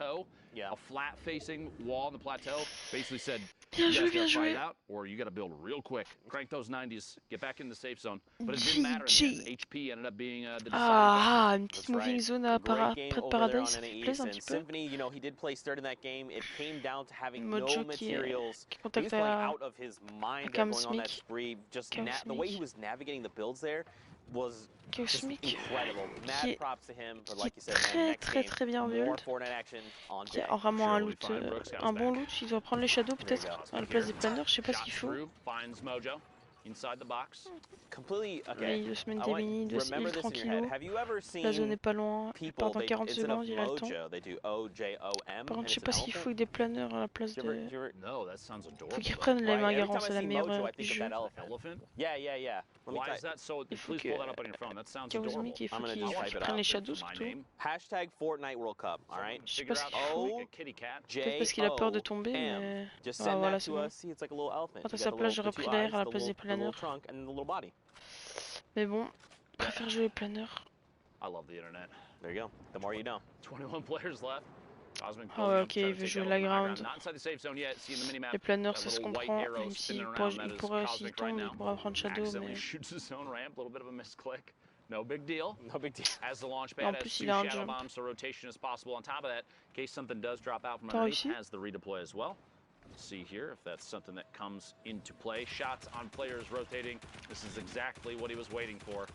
A flat-facing wall on the plateau basically said, Bien joué, bien joué. Out, or you got to build real quick. Crank those 90s, get back in the safe zone. But it didn't matter in the end. HP ended up being the Ah, une petite moving zone à près de Paradise, ça fait plaisir un petit peu. Symphony, you know, he did play third in that game. It came down to having no Mojo materials. qui He was contacte playing out of his mind going on that Smith. spree. Just the way he was navigating the builds there was just incredible. Mad props to him. But like you said, man, next game, très bien build. more Fortnite action on Qui deck. a vraiment un loot, un bon loot. Il doit prendre les shadows peut-être à la place des planeurs. Je sais pas ce qu'il faut. Inside the box. Completely, okay. Il doit se mettre des mini, il doit se mettre tranquillou. La zone est pas loin. Il part dans 40 secondes, il a le temps. Par contre, je sais pas s'il faut des planeurs à la place de... Faut qu'ils reprennent les mains garants, c'est la meilleure du jeu. Il faut que... Kawasumi qu'il faut qu'ils prennent les shadows surtout. Hashtag Fortnite World Cup, alright? Je sais pas ce qu'il faut. Peut-être parce qu'il a peur de tomber, mais... Ah, voilà, c'est bon. Quand à sa place, j'aurais pris l'air à la place des planeurs. Mais bon, je préfère jouer planeur. I love the internet. There you go. The more you know. 21 players left. Ah ouais, ok, il veut jouer la ground. Les planeurs, ça se comprend, même s'il pourrait, s'il tombe, il pourra prendre Shadow, mais... No big deal. No big deal. As the launch pad has two shadow bombs, so rotation is possible. On top of that, in case something does drop out from underneath, has the redeploy as well. See here if that's something that comes into play. Shots on players rotating. This is exactly what he was waiting for.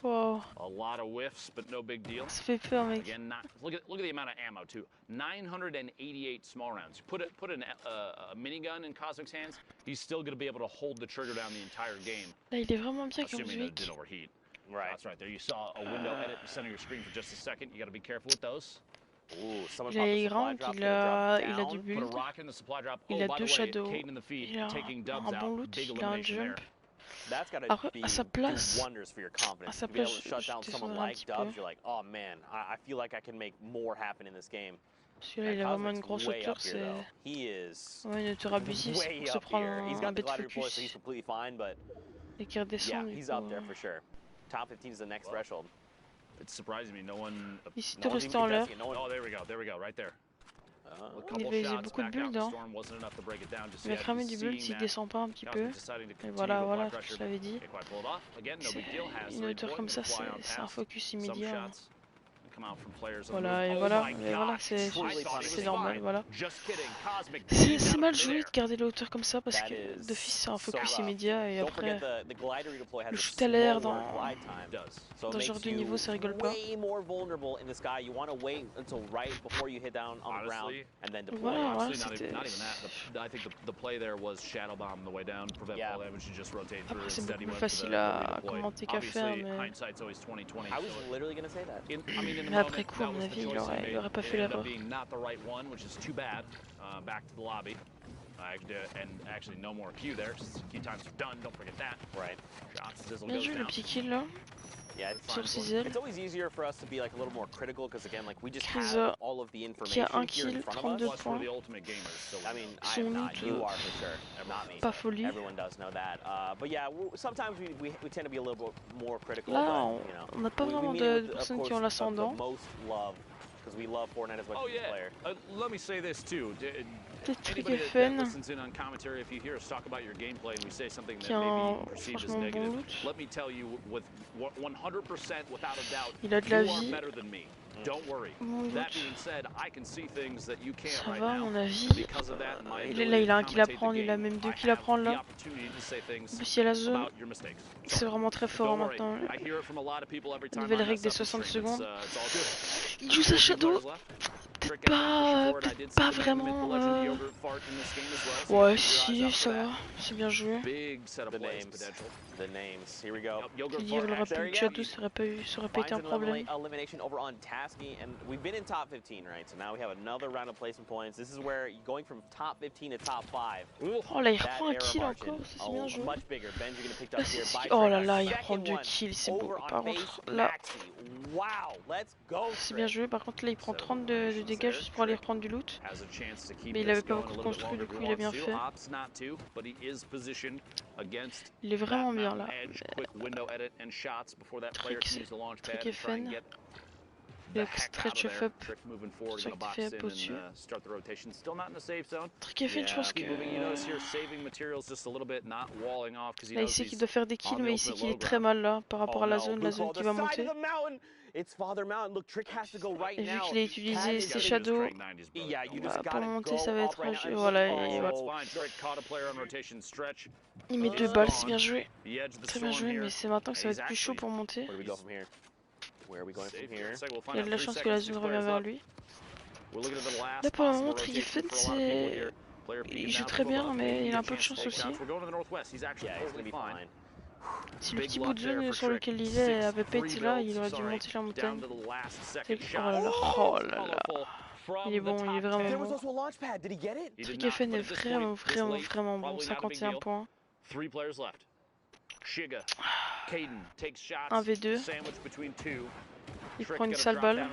Wow. A lot of whiffs, but no big deal. Ça fait peur, mec. Again, look at the amount of ammo too. 988 small rounds. Put a minigun in Cosmic's hands, he's still going to be able to hold the trigger down the entire game. Là, il est vraiment bien comme assuming that it didn't overheat. Right. That's right. There you saw a window edit in the center of your screen for just a second. You got to be careful with those. Il est grand, il a du build, il a deux shadows, il a un bon loot, il a un jump. Après, à sa place, je descendrai un petit peu. Parce que là, il a vraiment une grosse hauteur, c'est une hauteur abusive pour se prendre un bête focus et qui redescend du coup. Top 15 is the next threshold. It's surprising me no one. Ici, tout resté en l'air. Oh, there we go, right there. Il va user beaucoup de build, hein. Il va cramer du build s'il descend pas un petit peu. Et voilà, je l'avais dit. Une hauteur comme ça, c'est un focus immédiat. Voilà, et voilà, c'est normal, voilà. C'est mal joué de garder la hauteur comme ça parce que d'office c'est un focus immédiat et après le shoot à l'air dans ce genre de niveau ça rigole pas. Voilà, c'était... Après c'est beaucoup plus facile à commenter qu'à faire, mais après coup, à mon avis, il aurait pas fait l'erreur. Bien joué le petit kill là. Sur 6 ailes. Krisa qui a 1 kill, 32 points. Son loot, pas folie. Là, on n'a pas vraiment de personnes qui ont l'ascendant. Peut-être truc est fun. Qui a un franchement bon loot. Il a de la vie. Bon loot. Ça va à mon avis. Là il a un kill à prendre, il a même 2 kills à prendre là. En plus il y a la zone. C'est vraiment très fort maintenant. Nouvelle règle des 60 secondes. Il joue sa shadow. Peut-être pas vraiment. Ouais, si, ça va, c'est bien joué. Il aurait pu le shadow, ça aurait pas été un problème. Oh là, il reprend un kill encore, ça c'est bien joué. Là, oh là là, il reprend 2 kills, c'est beau. Par contre, là, Wow, let's go. C'est bien joué, par contre là il prend 30 de dégâts juste pour aller reprendre du loot. Mais il avait pas beaucoup construit, du coup il a bien fait. Il est vraiment bien là. Trick et Fen. Le stretch of up, pour ça qu'il fait up au-dessus. Trick et Fen, je pense que... Là il sait qu'il doit faire des kills, mais il sait qu'il est très mal là par rapport à la zone qui va monter. Et vu qu'il a utilisé ses shadows, pour monter ça va être un jeu. Voilà, et voilà. Il met 2 balles, c'est bien joué. Très bien joué, mais c'est maintenant que ça va être plus chaud pour monter. Il a de la chance que la zone revient vers lui. Là pour le moment, Trick et Fen, c'est... Il joue très bien, mais il a un peu de chance aussi. Si le petit bout de zone sur lequel il est avait pas été là, il aurait dû monter la montagne. Oh là là, oh là là. Il est bon, il est vraiment bon. Trick et Fen est vraiment bon, 51 points. 1 v2. Il prend une sale balle.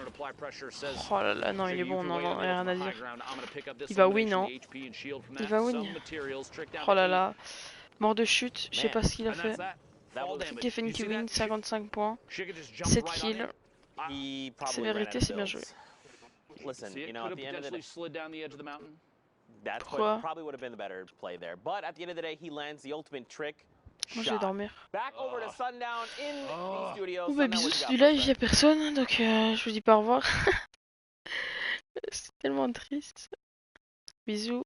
Oh là là, non, il est bon, non, rien à dire. Il va win, hein. Il va win. Oh là là. Mort de chute, je sais pas ce qu'il a fait. Trick et Fen qui win, 55 points. 7 kills. C'est mérité, c'est bien joué. Pourquoi? Moi je vais dormir. Bon bah bisous, c'est du live, y'a personne, donc je vous dis pas au revoir. C'est tellement triste. Bisous.